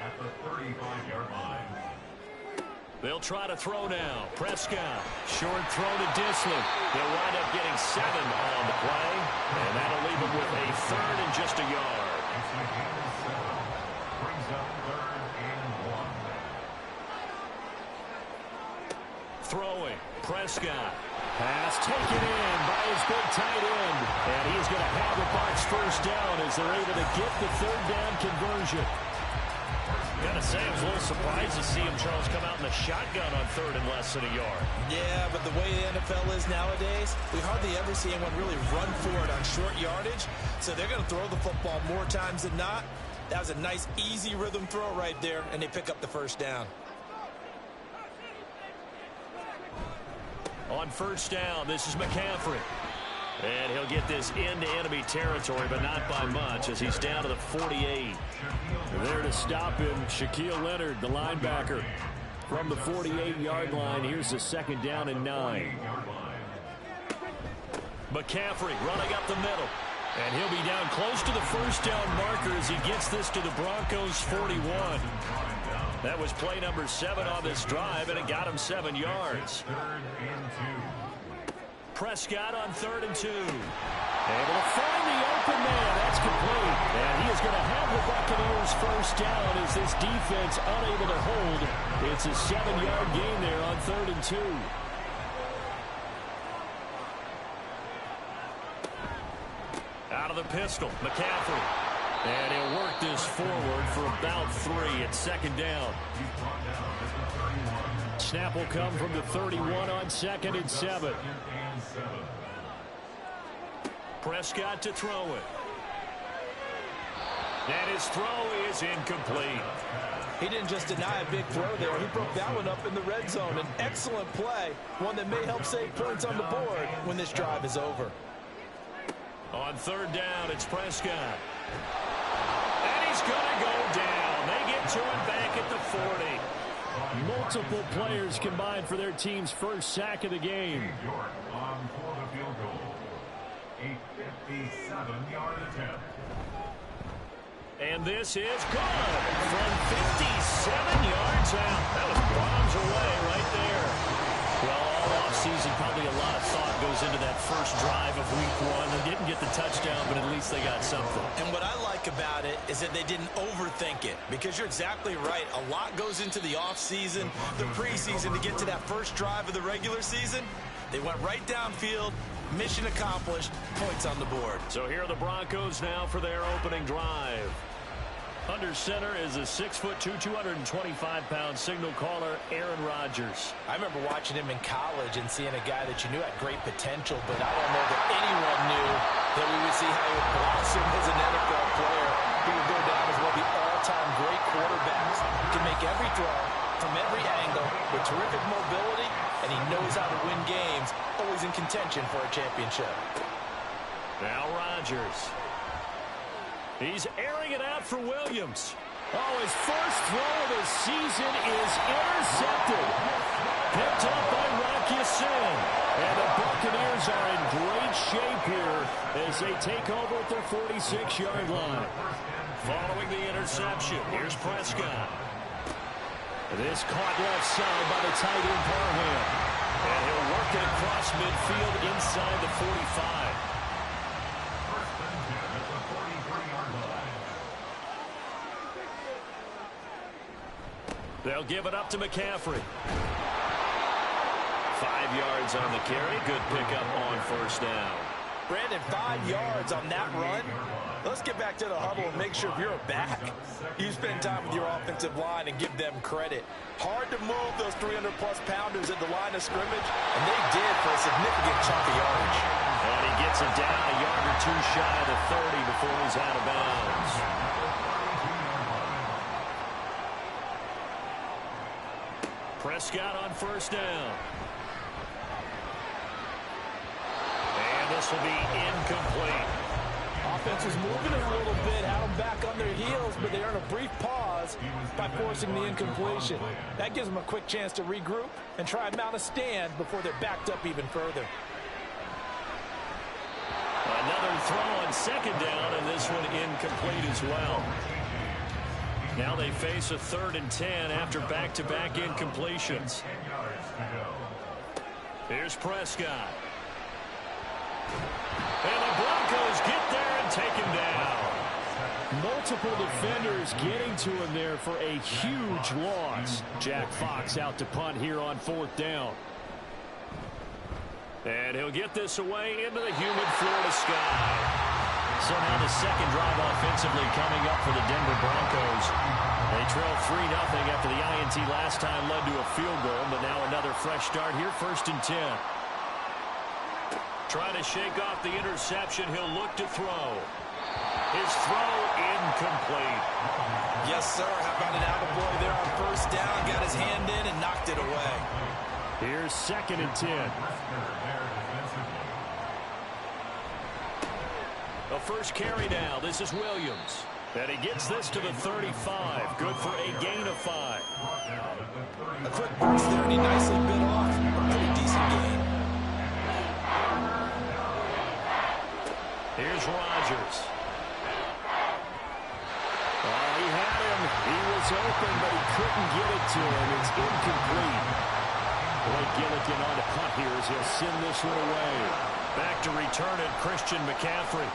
At the 35-yard line. They'll try to throw now. Prescott, short throw to Disley. They'll wind up getting 7 on the play, and that'll leave him with a 3rd and just a yard. Brings up 3rd and 1. Throwing, Prescott. Pass taken in by his big tight end. And he's going to have the Bucs first down as they're able to get the 3rd down conversion. Gotta say, I was a little surprised to see him, Charles, come out in the shotgun on 3rd and less than a yard. Yeah, but the way the NFL is nowadays, we hardly ever see anyone really run for it on short yardage. So they're going to throw the football more times than not. That was a nice, easy rhythm throw right there, and they pick up the first down. On first down, this is McCaffrey. And he'll get this into enemy territory, but not by much, as he's down to the 48. There to stop him, Shaquille Leonard, the linebacker. From the 48-yard line, here's the 2nd down and 9. McCaffrey running up the middle. And he'll be down close to the first down marker as he gets this to the Broncos' 41. That was play number 7 on this drive, and it got him 7 yards. Prescott on 3rd and 2. Able to find the open man. That's complete. And he is going to have the Buccaneers first down as this defense unable to hold. It's a 7-yard gain there on 3rd and 2. Out of the pistol, McCaffrey. And he'll work this forward for about 3 at 2nd down. Snap will come from the 31 on 2nd and 7. Prescott to throw it. And his throw is incomplete. He didn't just deny a big throw there. He broke that one up in the red zone. An excellent play, one that may help save points on the board when this drive is over. On 3rd down, it's Prescott. And he's going to go down. They get to him back at the 40. Multiple players combined for their team's first sack of the game. York on for the field goal. A 57-yard attempt. And this is good from 57 yards out. That was bombs away right there. Well, all offseason, probably a lot of thought goes Broncos into that first drive of week 1. They didn't get the touchdown, but at least they got something. And what I like about it is that they didn't overthink it, because you're exactly right. A lot goes into the offseason, the preseason, to get to that first drive of the regular season. They went right downfield, mission accomplished, points on the board. So here are the Broncos now for their opening drive. Under center is a 6'2", 225-pound signal caller, Aaron Rodgers. I remember watching him in college and seeing a guy that you knew had great potential, but I don't know that anyone knew that we would see how he would blossom as an NFL player. He would go down as one of the all-time great quarterbacks. He can make every throw from every angle with terrific mobility, and he knows how to win games, always in contention for a championship. Now Rodgers. He's airing it out for Williams. Oh, his first throw of the season is intercepted. Picked up by Rock Ya-Sin. And the Buccaneers are in great shape here as they take over at their 46-yard line. Following the interception, here's Prescott. This caught left side by the tight end Parham. And he'll work it across midfield inside the 45. They'll give it up to McCaffrey. 5 yards on the carry. Good pickup on first down. Brandon, 5 yards on that run. Let's get back to the huddle and make sure if you're a back, you spend time with your offensive line and give them credit. Hard to move those 300-plus pounders at the line of scrimmage, and they did for a significant chunk of yardage. And he gets it down a yard or two shy of the 30 before he's out of bounds. Prescott on first down. And this will be incomplete. Offense was moving it a little bit, had them back on their heels, but they earned a brief pause by forcing the incompletion. That gives them a quick chance to regroup and try and mount a stand before they're backed up even further. Another throw on second down, and this one incomplete as well. Now they face a 3rd and 10 after back-to-back incompletions. Here's Prescott. And the Broncos get there and take him down. Multiple defenders getting to him there for a huge loss. Jack Fox out to punt here on 4th down. And he'll get this away into the humid Florida sky. So now the second drive offensively coming up for the Denver Broncos. They trail 3-0 after the INT last time led to a field goal, but now another fresh start here, 1st and 10. Trying to shake off the interception, he'll look to throw. His throw incomplete. Yes, sir. How about an attaboy there on first down? Got his hand in and knocked it away. Here's 2nd and 10. The first carry now. This is Williams. And he gets this to the 35. Good for a gain of 5. A quick burst there, and he nicely bit off. A pretty decent gain. Here's Rodgers. He had him. He was open, but he couldn't get it to him. It's incomplete. Blake Gillikin on the punt here as he'll send this one away. Back to return it, Christian McCaffrey.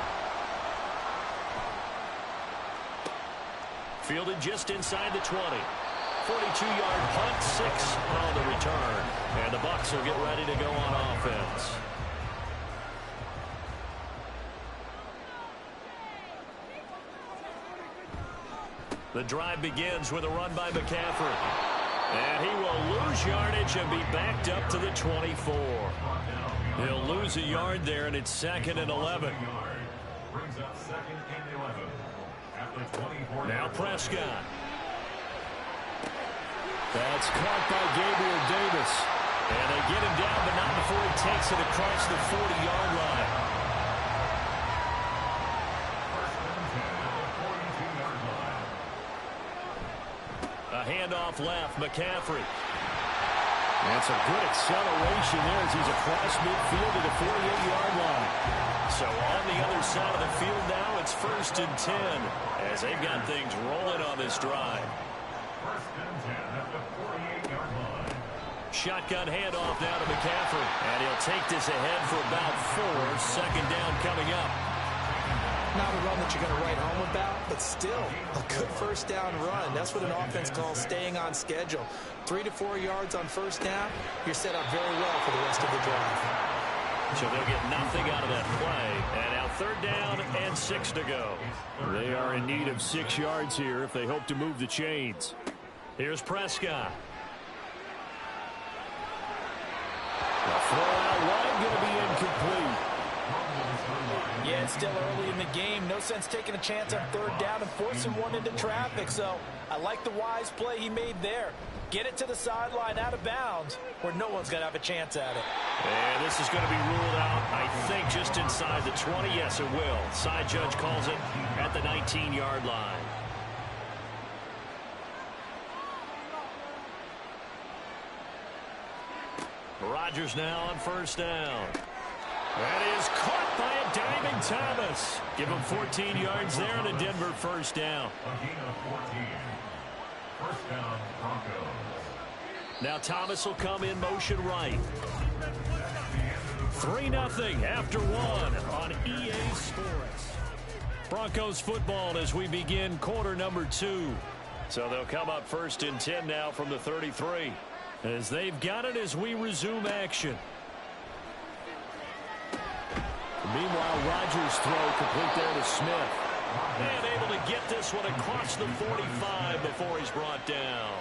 Fielded just inside the 20. 42-yard punt, 6 on the return. And the Bucs will get ready to go on offense. The drive begins with a run by McCaffrey. And he will lose yardage and be backed up to the 24. He'll lose a yard there, and it's 2nd and 11. Brings up 2nd and 11. At the 24. Now Prescott. That's caught by Gabriel Davis. And they get him down, but not before he takes it across the 40-yard line. A handoff left, McCaffrey. That's a good acceleration there as he's across midfield to the 48-yard line. So on the other side of the field now, it's 1st and 10 as they've got things rolling on this drive. 1st and 10 at the 48-yard line. Shotgun handoff now to McCaffrey. And he'll take this ahead for about 4. Second down coming up. Not a run that you're going to write home about, but still a good first down run. That's what an offense calls staying on schedule. 3 to 4 yards on first down, you're set up very well for the rest of the drive. So they'll get nothing out of that play. And now 3rd down and 6 to go. They are in need of 6 yards here if they hope to move the chains. Here's Prescott. The throw out wide going to be incomplete. Yeah, it's still early in the game. No sense taking a chance on 3rd down and forcing one into traffic. So I like the wise play he made there. Get it to the sideline out of bounds where no one's going to have a chance at it. And this is going to be ruled out, I think, just inside the 20. Yes, it will. Side judge calls it at the 19-yard line. Rodgers now on 1st down. That is caught by a diving Thomas. Give him 14 yards there and a Denver 1st down. A gain of 14. 1st down, Broncos. Now Thomas will come in motion right. 3-0 after 1 on EA Sports. Broncos football as we begin quarter number 2. So they'll come up 1st and 10 now from the 33. As they've got it as we resume action. Meanwhile, Rodgers' throw complete there to Smith. And able to get this one across the 45 before he's brought down.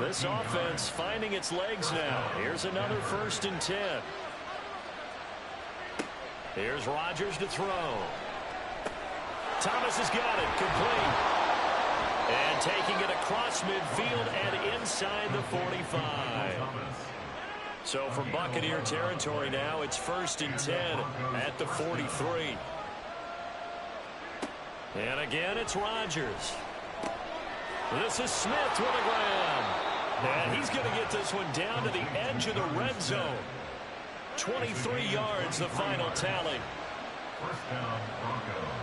This offense finding its legs now. Here's another 1st and 10. Here's Rodgers to throw. Thomas has got it. Complete. And taking it across midfield and inside the 45. So from Buccaneer territory now, it's 1st and 10 at the 43. And again, it's Rodgers. This is Smith with a grab. And he's going to get this one down to the edge of the red zone. 23 yards, the final tally. 1st down, Broncos.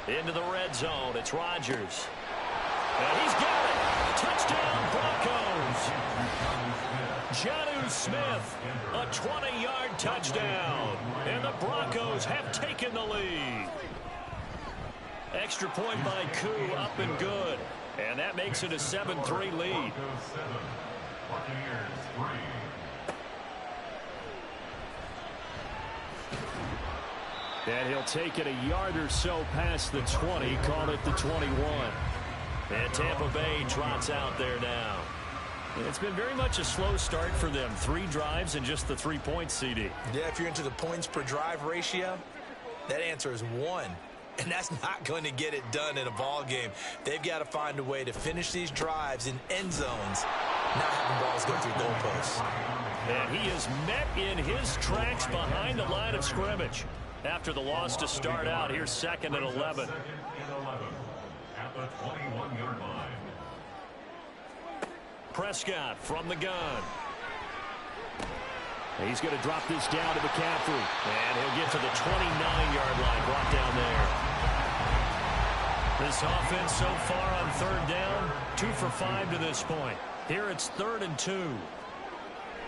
Into the red zone, it's Rodgers. And he's got it. Touchdown, Broncos. Jonnu Smith, a 20-yard touchdown. And the Broncos have taken the lead. Extra point by Koo, up and good. And that makes it a 7-3 lead. Broncos 7, Buccaneers 3. And he'll take it a yard or so past the 20, call it the 21. And Tampa Bay trots out there now. It's been very much a slow start for them. 3 drives and just the 3 points, CD. Yeah, if you're into the points per drive ratio, that answer is 1. And that's not going to get it done in a ball game. They've got to find a way to finish these drives in end zones, not having balls go through goalposts. And he is met in his tracks behind the line of scrimmage. After the loss to start out, here's 2nd and 11. 2nd and 11 at the 21-yard line. Prescott from the gun. He's going to drop this down to McCaffrey. And he'll get to the 29-yard line, brought down there. This offense so far on 3rd down, 2 for 5 to this point. Here it's 3rd and 2.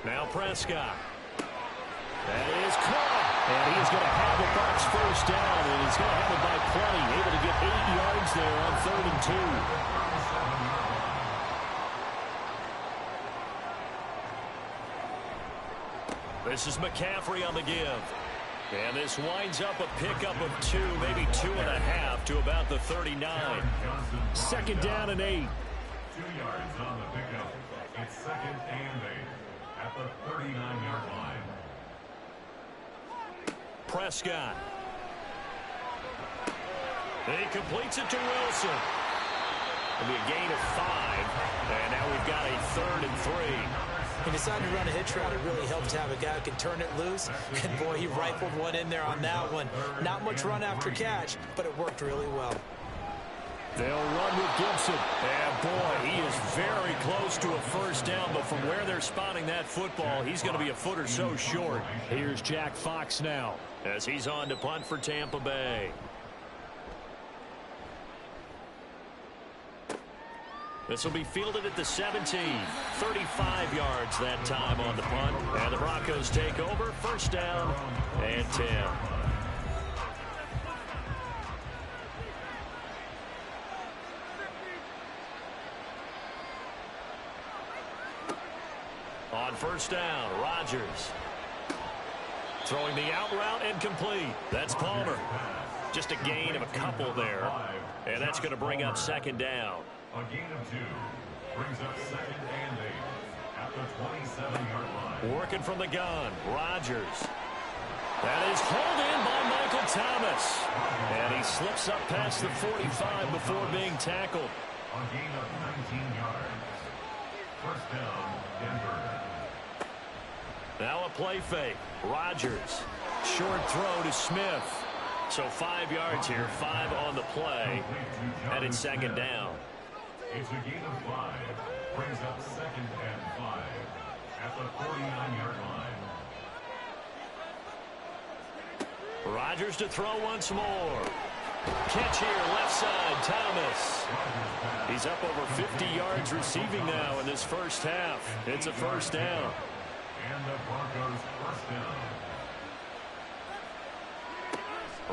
Now Prescott. That is caught. And he is going to have the Bucs 1st down, and he's going to have it by plenty. Able to get 8 yards there on 3rd and 2. This is McCaffrey on the give. And this winds up a pickup of 2, maybe 2.5 to about the 39. 2nd down and 8. 2 yards on the pickup. It's 2nd and 8 at the 39-yard line. Prescott. He completes it to Wilson. It'll be a gain of 5. And now we've got a 3rd and 3. He decided to run a hitch route. It really helps to have a guy who can turn it loose. And, boy, he rifled one in there on that one. Not much run after catch, but it worked really well. They'll run with Gibson. And, boy, he is very close to a 1st down. But from where they're spotting that football, he's going to be a foot or so short. Here's Jack Fox now, as he's on to punt for Tampa Bay. This will be fielded at the 17. 35 yards that time on the punt. And the Broncos take over. First down and 10. On first down, Rodgers. Throwing the out route and complete. That's Palmer. Just a gain of a couple there. And that's going to bring up second down. A gain of 2 brings up second and 8 at the 27-yard line. Working from the gun, Rodgers. That is hauled in by Michael Thomas. And he slips up past the 45 before being tackled. A gain of 19 yards. First down, Denver. Now a play fake. Rodgers. Short throw to Smith. So 5 yards here, 5 on the play. And it's second down. It's a gain of 5. Brings up second and 5 at the 49-yard line. Rodgers to throw once more. Catch here, left side, Thomas. He's up over 50 yards receiving now in this first half. It's a first down. And the Broncos first down.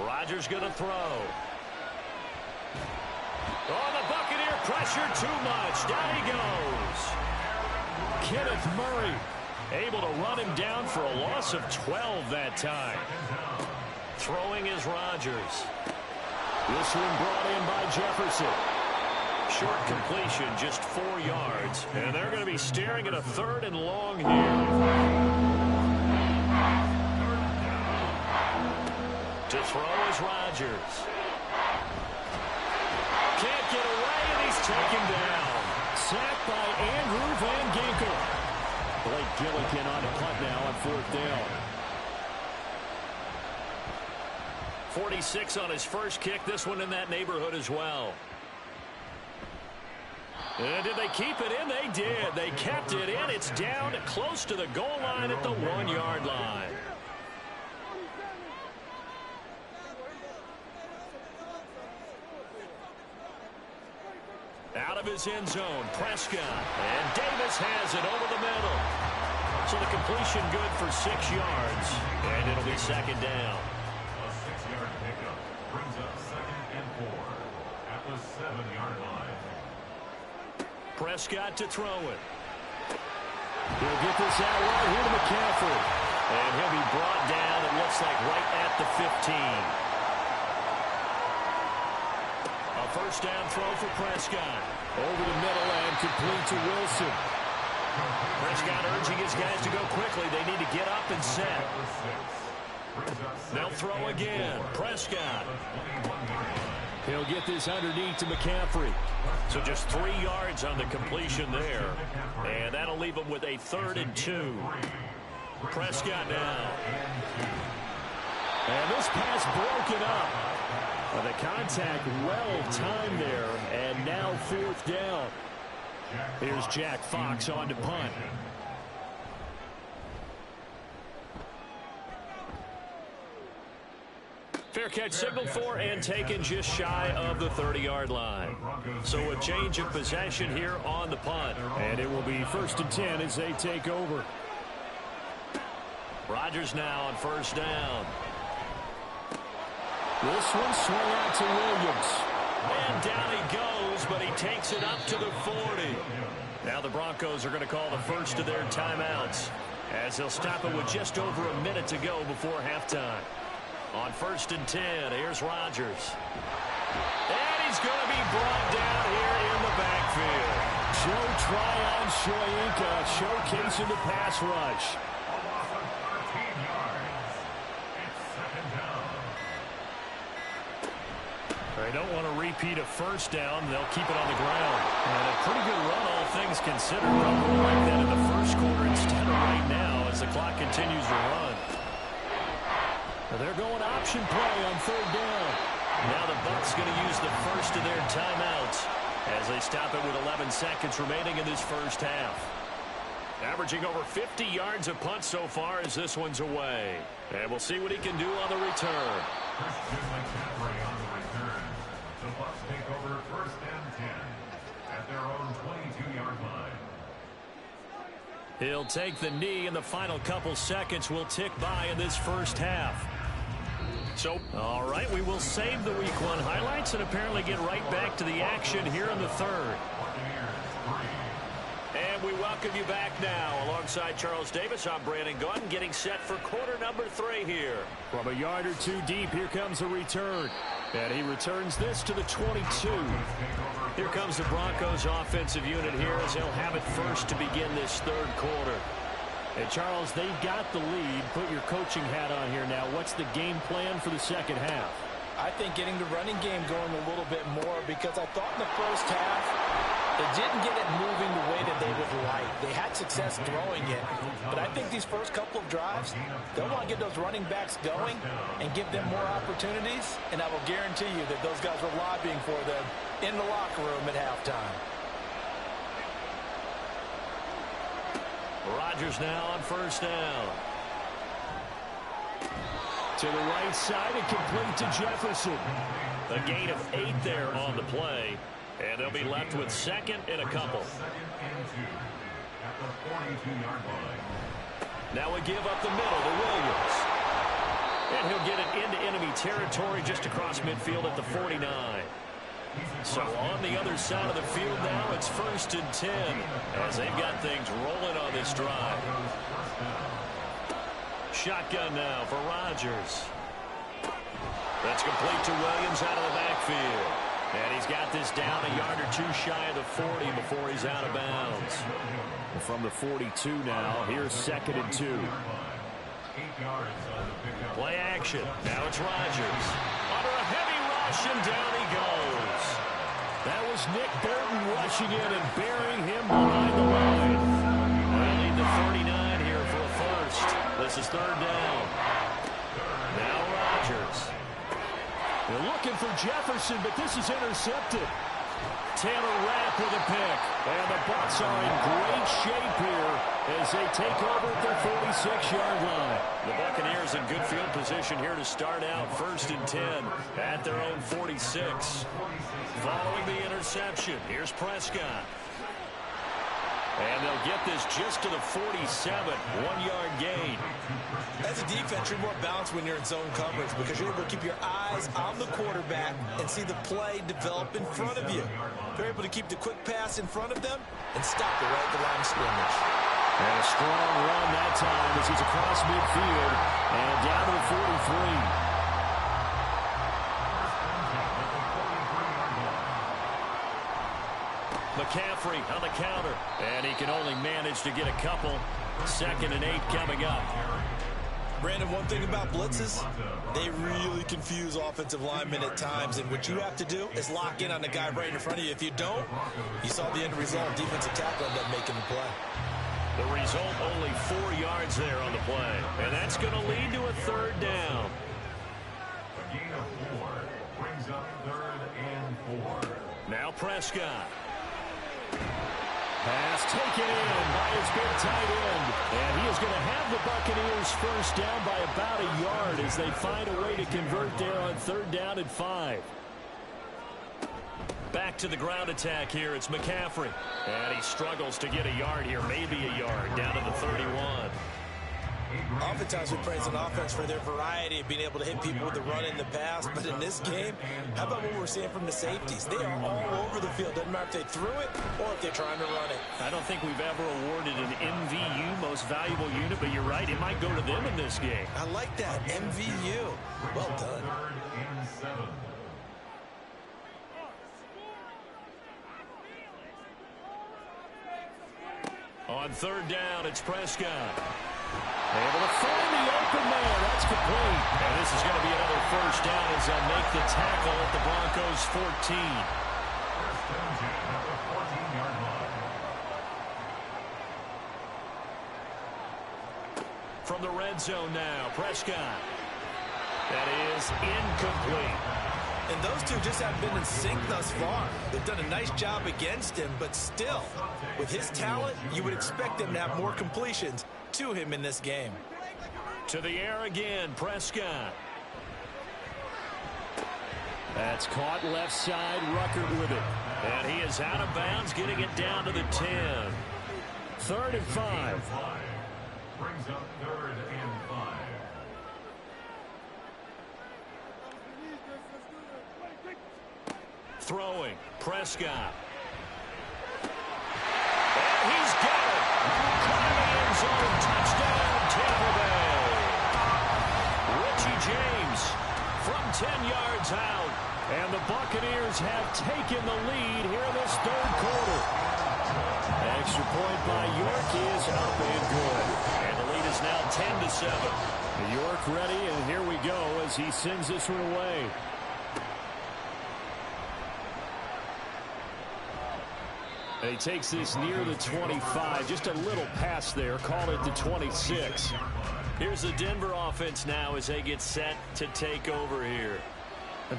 Rodgers going to throw. Oh, the Buccaneer pressure too much. Down he goes. Kenneth Murray able to run him down for a loss of 12 that time. Throwing is Rodgers. This one brought in by Jefferson. Short completion, just 4 yards. And they're going to be staring at a third and long here. To throw is Rodgers. Can't get away, and he's taken down. Sacked by Andrew Van Ginkel. Blake Gillikin on the punt now on fourth down. 46 on his first kick. This one in that neighborhood as well. And did they keep it in? They did. They kept it in. It's down close to the goal line at the 1-yard line. Out of his end zone, Prescott. And Davis has it over the middle. So the completion good for 6 yards. And it'll be second down. A 6-yard pickup brings up second and 4 at the 7-yard line. Prescott to throw it. He'll get this out right here to McCaffrey. And he'll be brought down, it looks like, right at the 15. A first down throw for Prescott. Over the middle and complete to Wilson. Prescott urging his guys to go quickly. They need to get up and set. They'll throw again. Prescott. He'll get this underneath to McCaffrey. So just 3 yards on the completion there. And that'll leave him with a 3rd and 2. Prescott now. And this pass broken up. The contact well timed there. And now 4th down. Here's Jack Fox on to punt. Fair catch signaled for and taken just shy of the 30-yard line. So a change of possession here on the punt. And it will be 1st and 10 as they take over. Rodgers now on first down. This one swung out to Williams. And down he goes, but he takes it up to the 40. Now the Broncos are going to call the first of their timeouts as they'll stop it with just over a minute to go before halftime. On 1st and 10, here's Rodgers. And he's going to be brought down here in the backfield. Joe Tryon Shoyinka showcasing the pass rush. They don't want to repeat a first down. They'll keep it on the ground. And a pretty good run, all things considered. Probably like that in the first quarter instead of right now as the clock continues to run. They're going option play on 3rd down. Now the Bucs going to use the first of their timeouts as they stop it with 11 seconds remaining in this first half. Averaging over 50 yards a punt so far as this one's away. And we'll see what he can do on the return. Christian McCaffrey on the return. The Bucs take over 1st and 10 at their own 20. He'll take the knee, and the final couple seconds will tick by in this first half. So, all right, we will save the Week 1 highlights and apparently get right back to the action here in the third. And we welcome you back now. Alongside Charles Davis, I'm Brandon Gaudin, getting set for quarter number 3 here. From a yard or two deep, here comes a return. And he returns this to the 22. Here comes the Broncos offensive unit here as they'll have it first to begin this third quarter. And Charles, they've got the lead. Put your coaching hat on here now. What's the game plan for the second half? I think getting the running game going a little bit more, because I thought in the first half they didn't get it moving the way that they would like. They had success throwing it, but I think these first couple of drives, they'll want to get those running backs going and give them more opportunities, and I will guarantee you that those guys were lobbying for them in the locker room at halftime. Rodgers now on first down. To the right side and complete to Jefferson. A gain of 8 there on the play. And they'll be left with second and a couple. Now we give up the middle to Williams. And he'll get it into enemy territory just across midfield at the 49. So on the other side of the field now, it's 1st and 10 as they've got things rolling on this drive. Shotgun now for Rodgers. That's complete to Williams out of the backfield. And he's got this down a yard or two shy of the 40 before he's out of bounds. From the 42 now, here's 2nd and 2. Play action. Now it's Rodgers. Under a heavy rush, and down he goes. That was Nick Bolton rushing in and burying him behind the line. They lead the 39 here for a first. This is 3rd down. Now Rodgers. They're looking for Jefferson, but this is intercepted. Taylor Rapp with a pick. And the Bucs are in great shape here as they take over at their 46-yard line. The Buccaneers in good field position here to start out 1st and 10 at their own 46. Following the interception, here's Prescott. And they'll get this just to the 47, 1-yard gain. As a defense, you're more balanced when you're in zone coverage because you're able to keep your eyes on the quarterback and see the play develop in front of you. You're able to keep the quick pass in front of them and stop it right at the line of scrimmage. And a strong run that time as he's across midfield and down to the 43. McCaffrey on the counter, and he can only manage to get a couple. 2nd and 8 coming up. Brandon, one thing about blitzes, they really confuse offensive linemen at times, and what you have to do is lock in on the guy right in front of you. If you don't, you saw the end result. Defensive tackle ended up making the play. The result, only 4 yards there on the play, and that's going to lead to a 3rd down. A gain of 4 brings up 3rd and 4. Now Prescott. Pass taken in by his big tight end. And he is going to have the Buccaneers first down by about a yard as they find a way to convert there on 3rd down and 5. Back to the ground attack here. It's McCaffrey. And he struggles to get a yard here, maybe a yard, down to the 31. Oftentimes we praise an offense for their variety of being able to hit people with the run in the pass, but in this game, how about what we're seeing from the safeties? They are all over the field. Doesn't matter if they threw it or if they're trying to run it. I don't think we've ever awarded an MVU, most valuable unit, but you're right, it might go to them in this game. I like that, MVU. Well done. 3rd and 7. On 3rd down, it's Prescott. Able to find the open man. That's complete. And this is going to be another 1st down as they'll make the tackle at the Broncos 14. 1st and 10 at the 14-yard line. From the red zone now, Prescott. That is incomplete. And those two just haven't been in sync thus far. They've done a nice job against him, but still, with his talent, you would expect them to have more completions to him in this game. To the air again, Prescott. That's caught left side, Ruckert with it. And he is out of bounds, getting it down to the 10. 3rd and 5. Brings up 3rd and 5. Throwing, Prescott. And he's got it. Caught in the end zone. Touchdown, Tampa Bay. Richie James from 10 yards out. And the Buccaneers have taken the lead here in this 3rd quarter. Extra point by York is up and good. And the lead is now 10-7. York ready, and here we go as he sends this one away. And he takes this near the 25. Just a little pass there. Call it the 26. Here's the Denver offense now as they get set to take over here.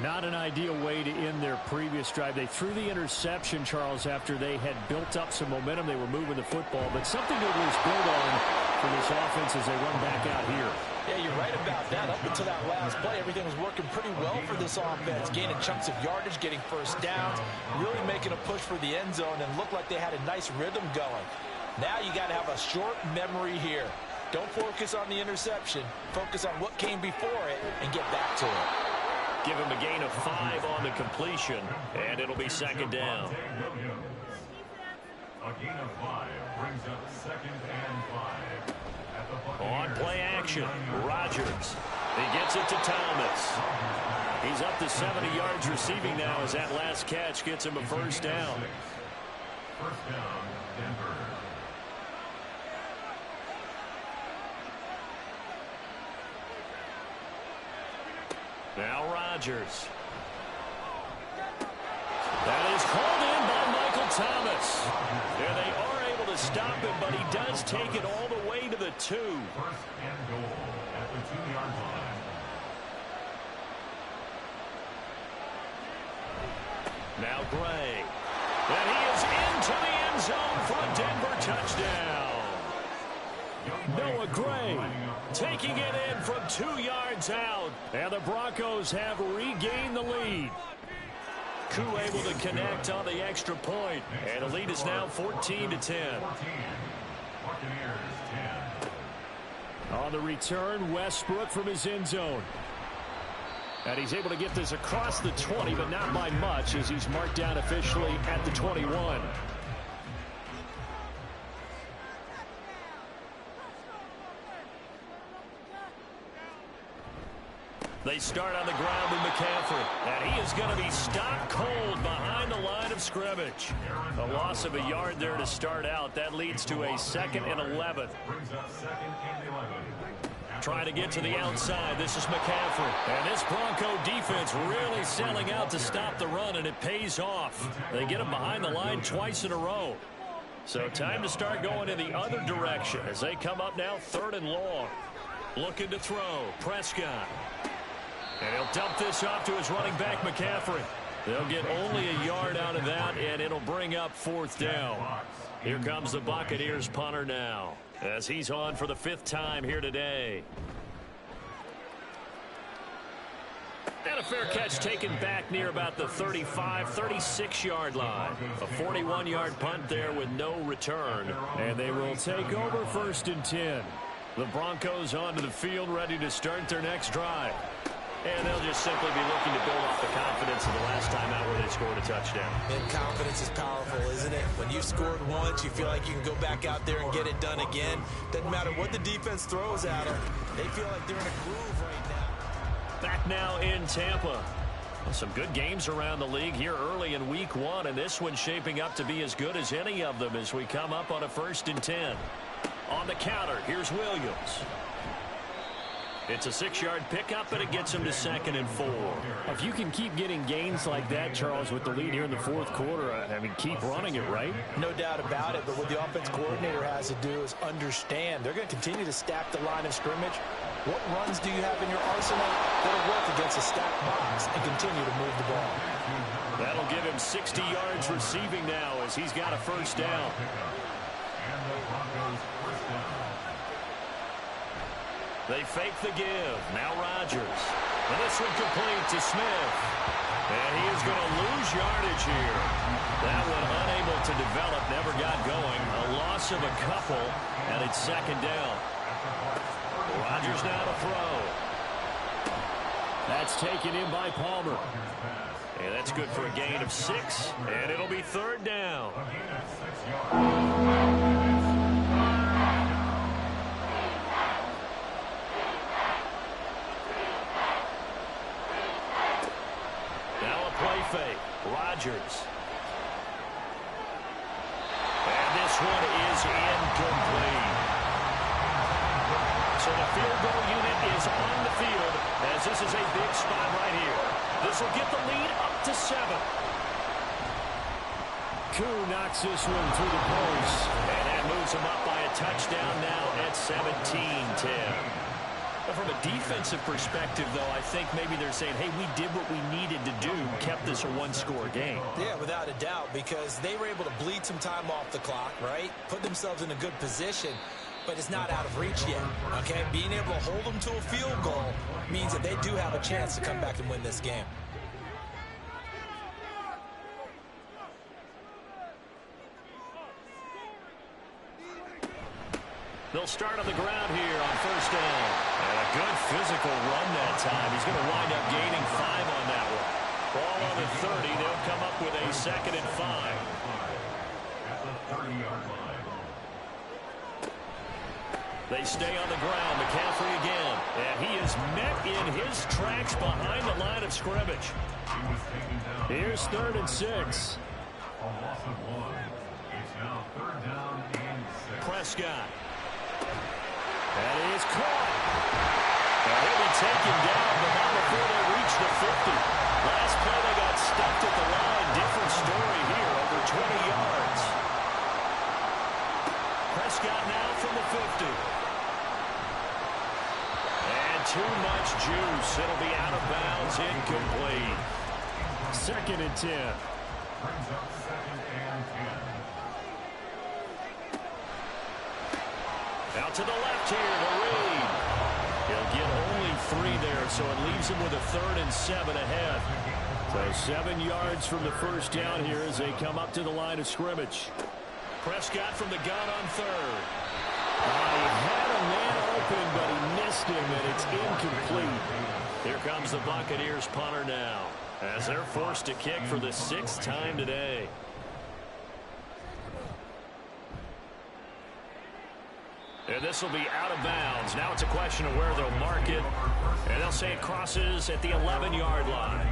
Not an ideal way to end their previous drive. They threw the interception, Charles, after they had built up some momentum. They were moving the football, but something that was built on for this offense as they run back out here. Yeah, you're right about that. Up until that last play, everything was working pretty well for this offense, gaining chunks of yardage, getting first downs, really making a push for the end zone, and looked like they had a nice rhythm going. Now you got to have a short memory here. Don't focus on the interception. Focus on what came before it and get back to it. Give him a gain of 5 on the completion, and it'll be 2nd down. A gain of 5 brings up 2nd and 5. On play action, Rodgers. He gets it to Thomas. He's up to 70 yards receiving now as that last catch gets him a first down. First down, Denver. Now Rodgers. That is called in by Michael Thomas. Yeah, they are able to stop him, but he does take it all the way to the 2. 1st and goal at the 2-yard line. Now Gray. And he is into the end zone for a Denver touchdown. Noah Gray taking it in from 2 yards out. And the Broncos have regained the lead. Koo able to connect on the extra point. And the lead is now 14-10. Buccaneers 10. On the return, Westbrook from his end zone. And he's able to get this across the 20, but not by much as he's marked down officially at the 21. They start on the ground with McCaffrey. And he is going to be stopped cold behind the line of scrimmage. A loss of a yard there to start out. That leads to a 2nd and 11. Brings up 2nd and 11. Trying to get to the outside. This is McCaffrey. And this Bronco defense really selling out to stop the run, and it pays off. They get him behind the line twice in a row. So time to start going in the other direction as they come up now 3rd and long. Looking to throw. Prescott. And he'll dump this off to his running back, McCaffrey. They'll get only a yard out of that, and it'll bring up 4th down. Here comes the Buccaneers punter now, as he's on for the 5th time here today. And a fair catch taken back near about the 35, 36-yard line. A 41-yard punt there with no return. And they will take over 1st and 10. The Broncos onto the field ready to start their next drive. And they'll just simply be looking to build off the confidence of the last time out where they scored a touchdown. And confidence is powerful, isn't it? When you've scored once, you feel like you can go back out there and get it done again. Doesn't matter what the defense throws at them. They feel like they're in a groove right now. Back now in Tampa. Some good games around the league here early in week 1, and this one's shaping up to be as good as any of them as we come up on a 1st and 10. On the counter, here's Williams. It's a 6-yard pickup, but it gets him to 2nd and 4. If you can keep getting gains like that, Charles, with the lead here in the 4th quarter, I mean, keep running it, right? No doubt about it, but what the offense coordinator has to do is understand. They're going to continue to stack the line of scrimmage. What runs do you have in your arsenal that'll work against a stacked box and continue to move the ball? That'll give him 60 yards receiving now as he's got a 1st down. And the Broncos 1st down. They fake the give. Now Rodgers. And this one complete to Smith. And he is going to lose yardage here. That one unable to develop, never got going. A loss of a couple, and it's second down. Rodgers now to throw. That's taken in by Palmer. And that's good for a gain of 6, and it'll be third down. Now a play fake. Rodgers. And this one is incomplete. So the field goal unit is on the field as this is a big spot right here. This will get the lead up to 7. Koo knocks this one through the post. And that moves him up by a touchdown now at 17-10. From a defensive perspective, though, I think maybe they're saying, hey, we did what we needed to do, kept this a one-score game. Yeah, without a doubt, because they were able to bleed some time off the clock, right? Put themselves in a good position, but it's not out of reach yet, okay? Being able to hold them to a field goal means that they do have a chance to come back and win this game. They'll start on the ground here on first down. And a good physical run that time. He's going to wind up gaining 5 on that one. Ball on the 30. They'll come up with a 2nd and 5. At the 30-yard line. They stay on the ground. McCaffrey again. And he is met in his tracks behind the line of scrimmage. He was taken down. Here's 3rd and 6. A loss of 1. It's now 3rd down and 6. Prescott. That is caught. And he'll be taken down, but not before they reach the 50. Last play they got stuffed at the line. Different story here, over 20 yards. Prescott now from the 50. And too much juice. It'll be out of bounds, incomplete. 2nd and 10. Brings up 2nd and 10. Out to the left here, the read. He'll get only 3 there, so it leaves him with a 3rd and 7 ahead. So 7 yards from the first down here as they come up to the line of scrimmage. Prescott from the gun on 3rd. He had a man open, but he missed him, and it's incomplete. Here comes the Buccaneers punter now, as they're forced to kick for the 6th time today. And this will be out of bounds. Now it's a question of where they'll mark it. And they'll say it crosses at the 11-yard line.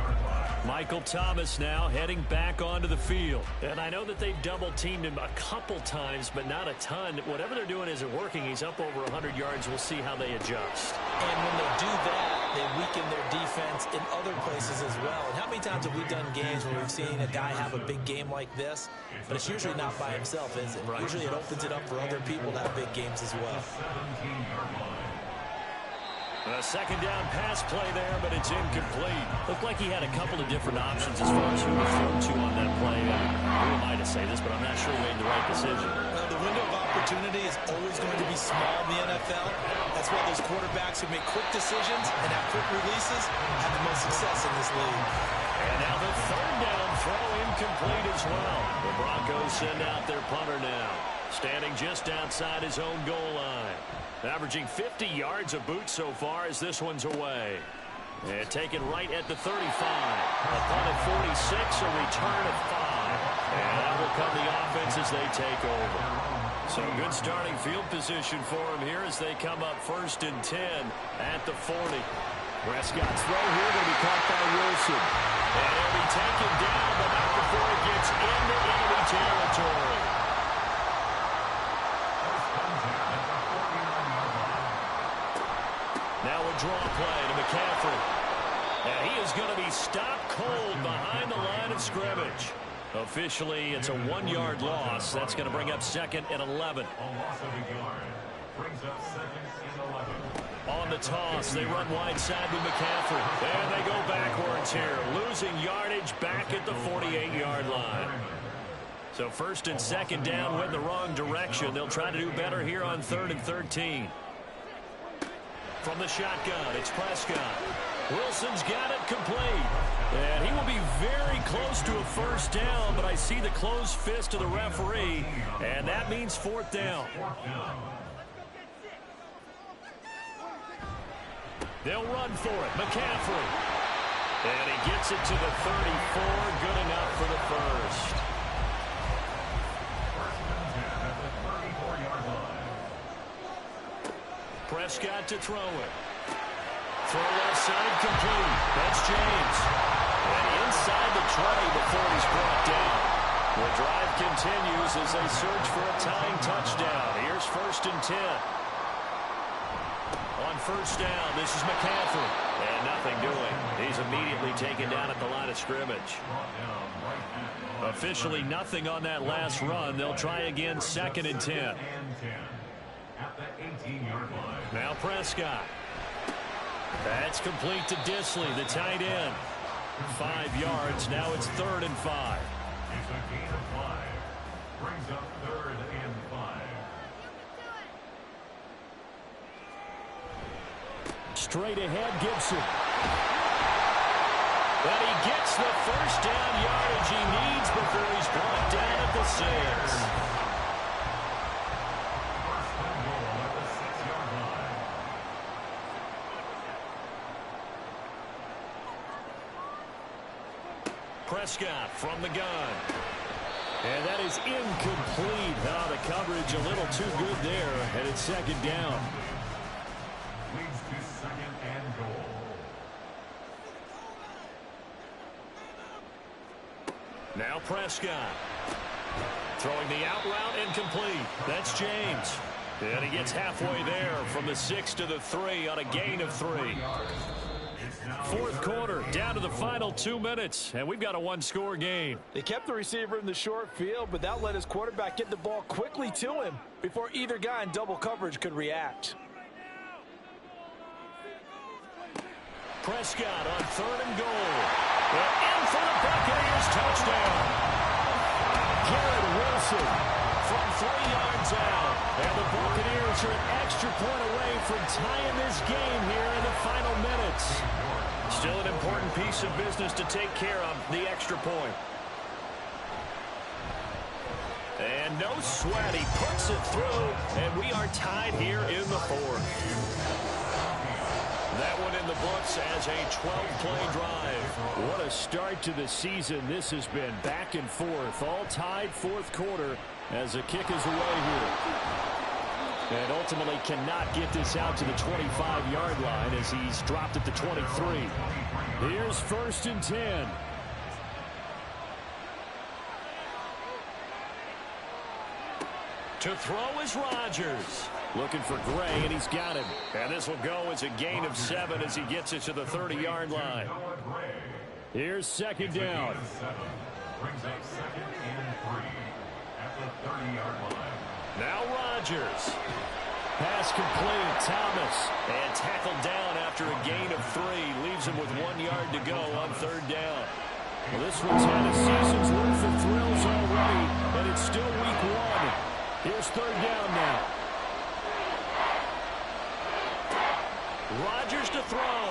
Michael Thomas now heading back onto the field. And I know that they've double-teamed him a couple times, but not a ton. Whatever they're doing isn't working. He's up over 100 yards. We'll see how they adjust. And when they do that, they weaken their defense in other places as well. And how many times have we done games where we've seen a guy have a big game like this, but it's usually not by himself, is it? Right. Usually it opens it up for other people to have big games as well. A 2nd down pass play there, but it's incomplete. Looked like he had a couple of different options as far as who to throw to on that play. Who am I to say this, but I'm not sure he made the right decision. Well, the window of opportunity is always going to be small in the NFL. That's why those quarterbacks who make quick decisions and have quick releases have the most success in this league. And now the 3rd down throw incomplete as well. The Broncos send out their punter now, standing just outside his own goal line. Averaging 50 yards a boot so far as this one's away. And taken right at the 35. A punt at 46, a return at 5. And that will come the offense as they take over. So good starting field position for him here as they come up 1st and 10 at the 40. Prescott's throw here going to be caught by Wilson. And he'll be taken down, but not before it gets into enemy territory. Now a draw play to McCaffrey. And he is going to be stopped cold behind the line of scrimmage. Officially, it's a 1-yard loss. That's going to bring up 2nd and 11. A loss of a yard. Brings up 2nd and 11. On the toss, they run wide side with McCaffrey. And they go backwards here, losing yardage back at the 48-yard line. So 1st and 2nd down went the wrong direction. They'll try to do better here on 3rd and 13. from the shotgun. It's Prescott. Wilson's got it complete. And he will be very close to a first down, but I see the closed fist of the referee, and that means fourth down. They'll run for it. McCaffrey. And he gets it to the 34. Good enough for the first. Prescott to throw it. Throw left side complete. That's James. And inside the 20 before he's brought down. The drive continues as they search for a tying touchdown. Here's 1st and 10. On first down, this is McCaffrey. And nothing doing. He's immediately taken down at the line of scrimmage. Officially nothing on that last run. They'll try again 2nd and 10. Now Prescott. That's complete to Disley, the tight end. 5 yards. Now it's 3rd and 5. It's a gain of 5. Brings up 3rd and 5. Straight ahead, Gibson. And he gets the first down yardage he needs before he's brought down at the 6. Prescott from the gun. And that is incomplete. Now the coverage a little too good there, and it's 2nd down. Leads to 2nd and goal. Now Prescott. Throwing the out route incomplete. That's James. And he gets halfway there from the 6 to the 3 on a gain of 3. 4th quarter, down to the final 2 minutes, and we've got a 1-score game. They kept the receiver in the short field, but that let his quarterback get the ball quickly to him before either guy in double coverage could react. Prescott on 3rd and goal. In for the Buccaneers touchdown. Garrett Wilson from 3 yards out. And the Buccaneers are an extra point away from tying this game here in the final minutes. Still an important piece of business to take care of, the extra point. And no sweat, he puts it through, and we are tied here in the 4th. That one in the books as a 12-play drive. What a start to the season this has been. Back and forth, all tied 4th quarter as the kick is away here. And ultimately cannot get this out to the 25-yard line as he's dropped at the 23. Here's 1st and 10. To throw is Rodgers. Looking for Gray, and he's got him. And this will go as a gain of 7 as he gets it to the 30-yard line. Here's 2nd down. Brings up 2nd and 3 at the 30-yard line. Now Rodgers. Pass complete, Thomas. And tackled down after a gain of 3. Leaves him with 1 yard to go on 3rd down. Well, this one's had a season's worth of thrills already, and it's still week 1. Here's 3rd down now. Rodgers to throw.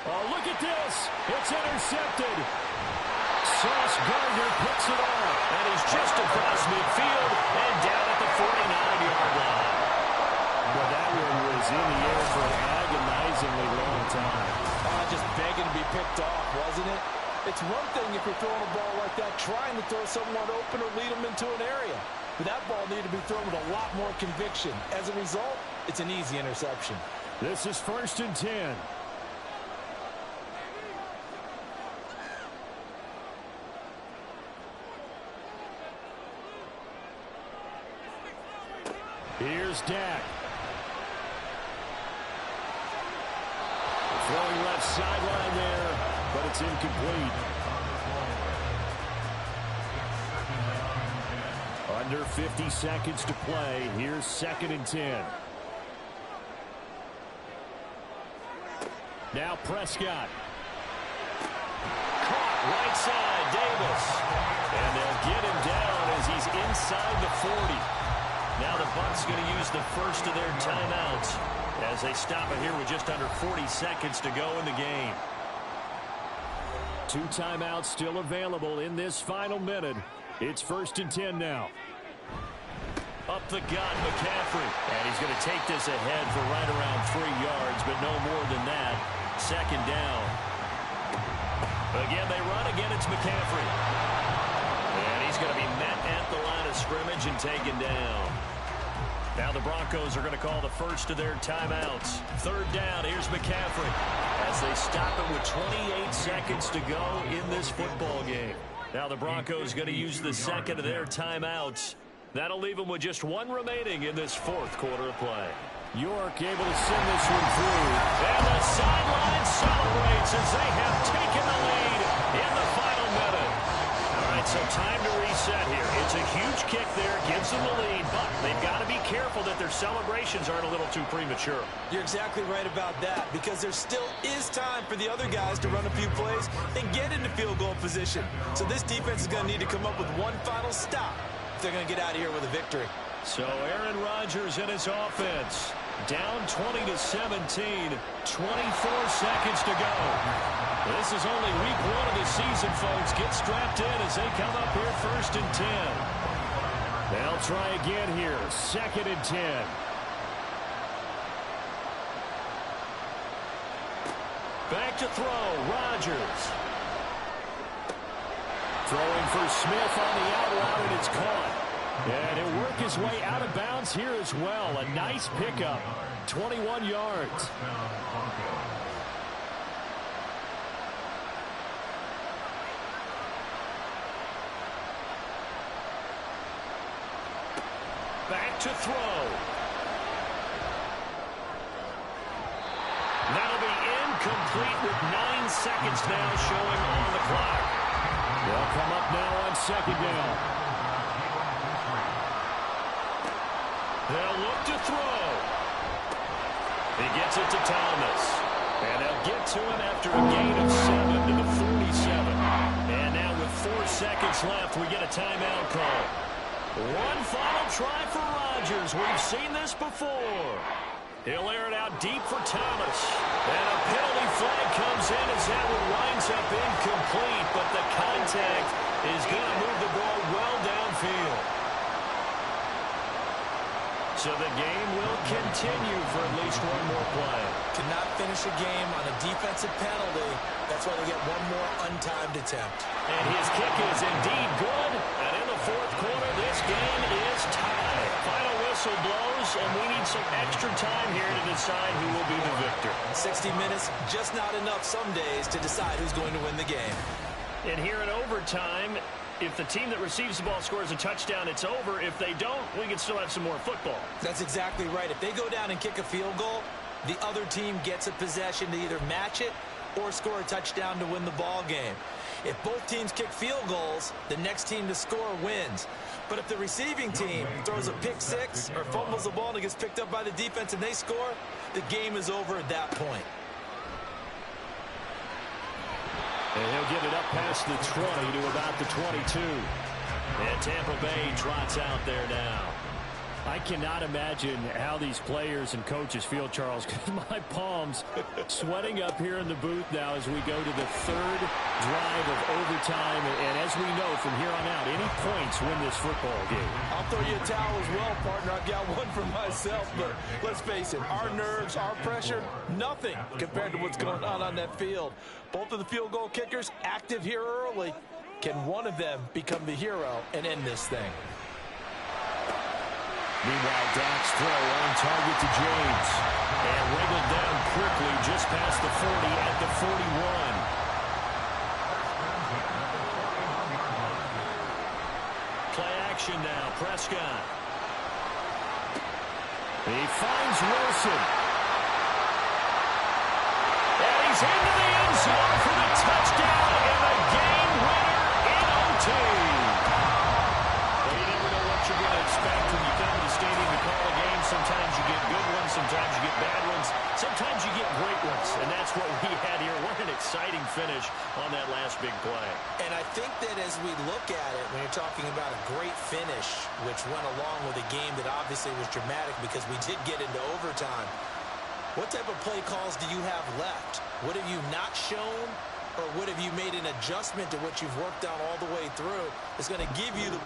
Oh, look at this. It's intercepted. Sauce Gardner picks it off. And he's just across midfield and down at the 49-yard line. Well, that one was in the air for an agonizingly long time. Just begging to be picked off, wasn't it? It's one thing if you're throwing a ball like that, trying to throw someone open or lead them into an area. But that ball needed to be thrown with a lot more conviction. As a result, it's an easy interception. This is 1st and 10. Here's Dak. Throwing left sideline there, but it's incomplete. Under 50 seconds to play. Here's 2nd and 10. Now Prescott. Caught right side, Davis. And they'll get him down as he's inside the 40. Now the Bucs going to use the first of their timeouts as they stop it here with just under 40 seconds to go in the game. 2 timeouts still available in this final minute. It's 1st and 10 now. Up the gut, McCaffrey. And he's going to take this ahead for right around 3 yards, but no more than that. 2nd down. Again, they run. Again, it's McCaffrey. And he's going to be met at the line of scrimmage and taken down. Now the Broncos are going to call the first of their timeouts. 3rd down, here's McCaffrey as they stop it with 28 seconds to go in this football game. Now the Broncos going to use the second of their timeouts. That'll leave them with just 1 remaining in this 4th quarter of play. York able to send this one through. And the sideline celebrates as they have taken the lead in the final minute. All right, so time to reset here. It's a huge kick there, gives them the lead, but they've got to be careful that their celebrations aren't a little too premature. You're exactly right about that, because there still is time for the other guys to run a few plays and get into field goal position. So this defense is going to need to come up with one final stop if they're going to get out of here with a victory. So Aaron Rodgers and his offense down 20-17, 24 seconds to go. This is only week 1 of the season, folks. Get strapped in as they come up here 1st and 10. They'll try again here, 2nd and 10. Back to throw, Rodgers. Throwing for Smith on the out route, and it's caught. And he'll work his way out of bounds here as well. A nice pickup, 21 yards. Back to throw. That'll be incomplete with 9 seconds now showing on the clock. They'll come up now on 2nd down. They'll look to throw. He gets it to Thomas. And they'll get to him after a gain of 7 to the 47. And now with 4 seconds left, we get a timeout call. One final try for Rodgers. We've seen this before. He'll air it out deep for Thomas. And a penalty flag comes in as that one winds up incomplete. But the contact is going to move the ball well downfield. So the game will continue for at least 1 more play. Cannot finish a game on a defensive penalty. That's why they get 1 more untimed attempt. And his kick is indeed good. And in the 4th quarter, this game is tied. Final whistle blows, and we need some extra time here to decide who will be the victor. 60 minutes, just not enough some days to decide who's going to win the game. And here in overtime, if the team that receives the ball scores a touchdown, it's over. If they don't, we can still have some more football. That's exactly right. If they go down and kick a field goal, the other team gets a possession to either match it or score a touchdown to win the ball game. If both teams kick field goals, the next team to score wins. But if the receiving team throws a pick 6 or fumbles the ball and it gets picked up by the defense and they score, the game is over at that point. And he'll get it up past the 20 to about the 22. And Tampa Bay trots out there now. I cannot imagine how these players and coaches feel, Charles, because my palms sweating up here in the booth now as we go to the 3rd drive of overtime. And as we know from here on out, any points win this football game. I'll throw you a towel as well, partner. I've got one for myself, but let's face it, our nerves, our pressure, nothing compared to what's going on that field. Both of the field goal kickers active here early. Can one of them become the hero and end this thing? Meanwhile, Dak's throw on target to James. And wriggled down quickly just past the 40 at the 41. Play action now. Prescott. He finds Wilson. And he's into the end zone for the touchdown and a game winner in OT. Well, you never know what you're going to expect when you come to the stadium to call a game. Sometimes you get good ones, sometimes you get bad ones, sometimes you get great ones, and that's what we had here. What an exciting finish on that last big play. And I think that as we look at it, when you're talking about a great finish, which went along with a game that obviously was dramatic because we did get into overtime, what type of play calls do you have left? What have you not shown, or what have you made an adjustment to what you've worked on all the way through? It's going to give you the